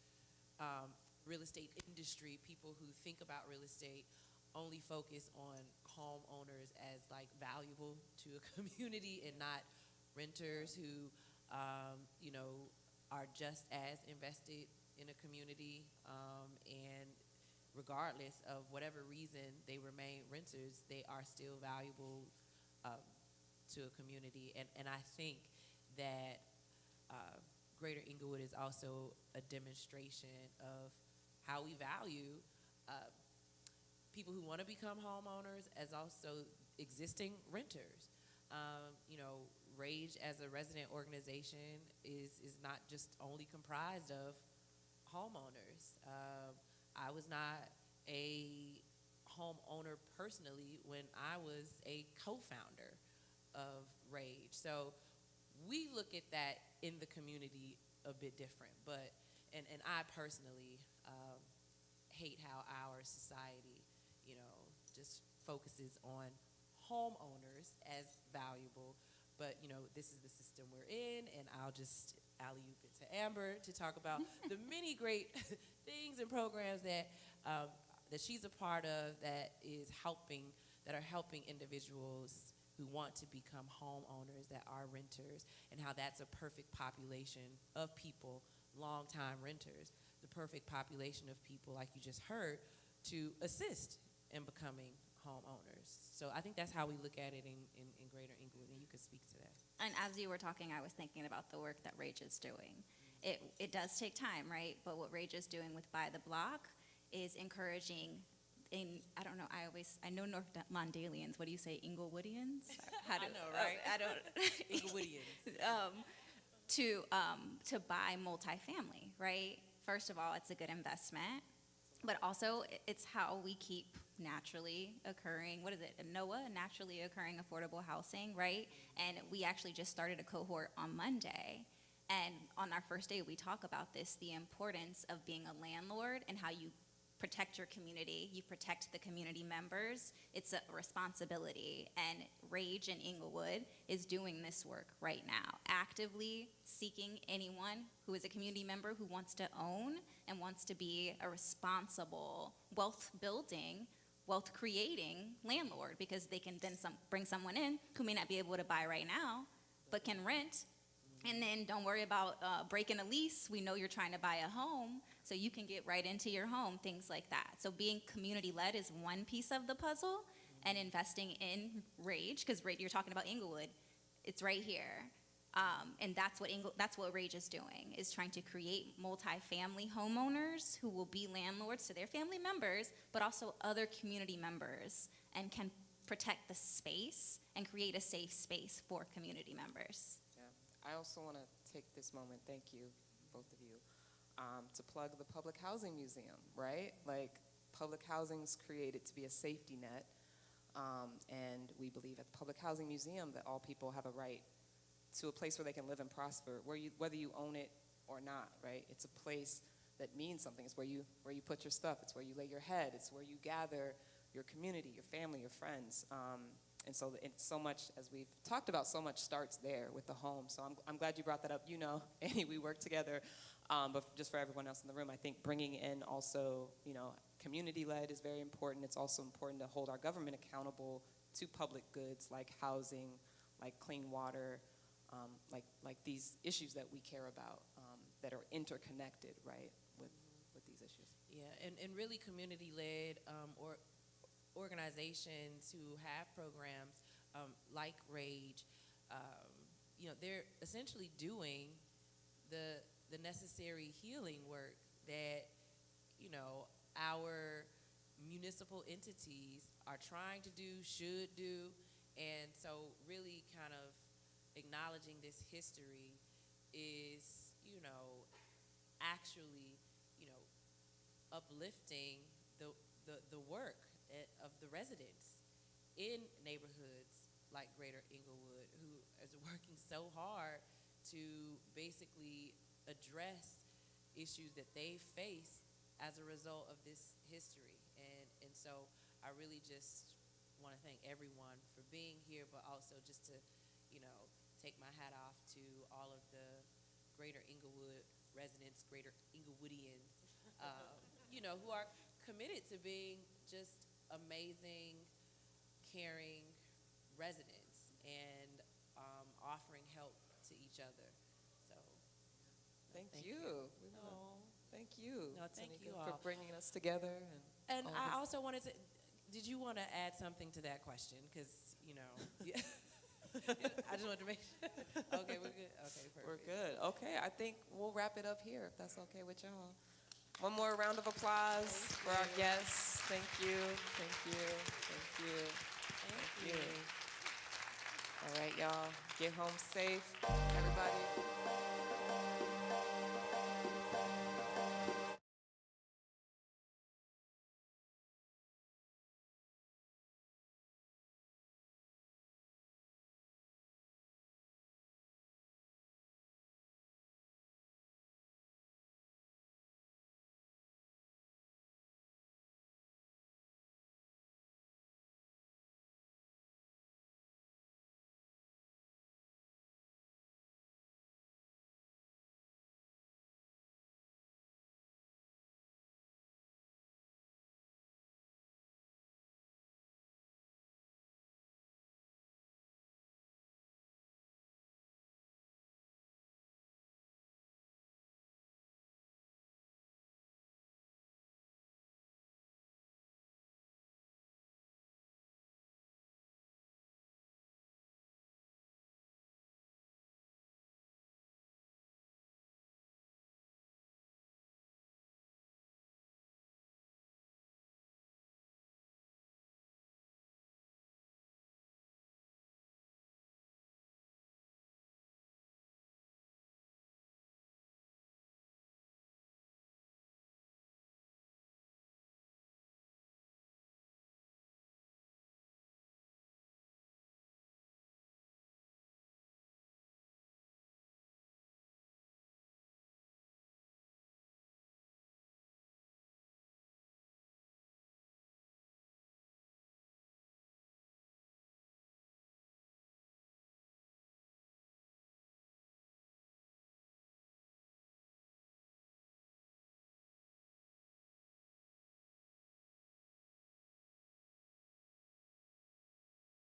[SPEAKER 9] real estate industry, people who think about real estate only focus on homeowners as like valuable to a community and not renters who, are just as invested in a community, and regardless of whatever reason they remain renters, they are still valuable to a community. And I think that Greater Englewood is also a demonstration of how we value people who want to become homeowners as also existing renters. RAGE as a resident organization is not just only comprised of homeowners. I was not a homeowner personally when I was a co-founder of RAGE. So we look at that in the community a bit different, and I personally hate how our society, just focuses on homeowners as valuable. But, this is the system we're in, and I'll just alley-oop it to Amber to talk about the many great things and programs that she's a part of that are helping individuals who want to become homeowners that are renters, and how that's a perfect population of people, long-time renters, the perfect population of people, like you just heard, to assist in becoming homeowners. So I think that's how we look at it in Greater Englewood, and you could speak to that.
[SPEAKER 16] And as you were talking, I was thinking about the work that RAGE is doing. It does take time, right? But what RAGE is doing with Buy the Block is encouraging, I know North Mondalians, what do you say, Englewoodians?
[SPEAKER 9] I know, right?
[SPEAKER 16] I don't.
[SPEAKER 9] Englewoodians.
[SPEAKER 16] To buy multifamily, right? First of all, it's a good investment, but also it's how we keep naturally occurring, naturally occurring affordable housing, right? And we actually just started a cohort on Monday. And on our first day, we talk about this, the importance of being a landlord and how you protect your community, you protect the community members. It's a responsibility. And RAGE in Englewood is doing this work right now, actively seeking anyone who is a community member who wants to own and wants to be a responsible wealth-building, wealth-creating landlord, because they can then bring someone in who may not be able to buy right now, but can rent. And then don't worry about breaking a lease. We know you're trying to buy a home, so you can get right into your home, things like that. So being community-led is one piece of the puzzle, and investing in RAGE, because you're talking about Englewood, it's right here. And that's what Rage is doing, is trying to create multi-family homeowners who will be landlords to their family members, but also other community members, and can protect the space and create a safe space for community members.
[SPEAKER 8] Yeah. I also want to take this moment, thank you, both of you, to plug the Public Housing Museum, right? Like, public housing's created to be a safety net, and we believe at the Public Housing Museum that all people have a right to a place where they can live and prosper, whether you own it or not, right? It's a place that means something. It's where you put your stuff. It's where you lay your head. It's where you gather your community, your family, your friends. And so it's so much, as we've talked about, so much starts there with the home. So I'm glad you brought that up. You know, Annie, we work together. But just for everyone else in the room, I think bringing in also, community-led is very important. It's also important to hold our government accountable to public goods like housing, like clean water, like these issues that we care about that are interconnected, right, with these issues.
[SPEAKER 15] Yeah, and really community-led or organizations who have programs like Rage, they're essentially doing the necessary healing work that, our municipal entities are trying to do, should do, and so really kind of acknowledging this history is, actually, uplifting the work of the residents in neighborhoods like Greater Englewood, who is working so hard to basically address issues that they face as a result of this history. And so I really just want to thank everyone for being here, but also just to, take my hat off to all of the Greater Englewood residents, Greater Englewoodians, who are committed to being just amazing, caring residents and offering help to each other. So,
[SPEAKER 8] thank you. Thank you.
[SPEAKER 15] No, thank
[SPEAKER 8] Tanika,
[SPEAKER 15] you
[SPEAKER 8] for
[SPEAKER 15] all.
[SPEAKER 8] bringing us together.
[SPEAKER 15] And
[SPEAKER 8] all
[SPEAKER 15] I
[SPEAKER 8] this.
[SPEAKER 15] also wanted to, did you want to add something to that question? Because, yeah. I just wanted to make sure. Okay, we're good. Okay, perfect.
[SPEAKER 8] We're good. Okay, I think we'll wrap it up here if that's okay with y'all. One more round of applause for our guests. Thank you. Thank you. Thank you. Thank you. All right, y'all. Get home safe, everybody.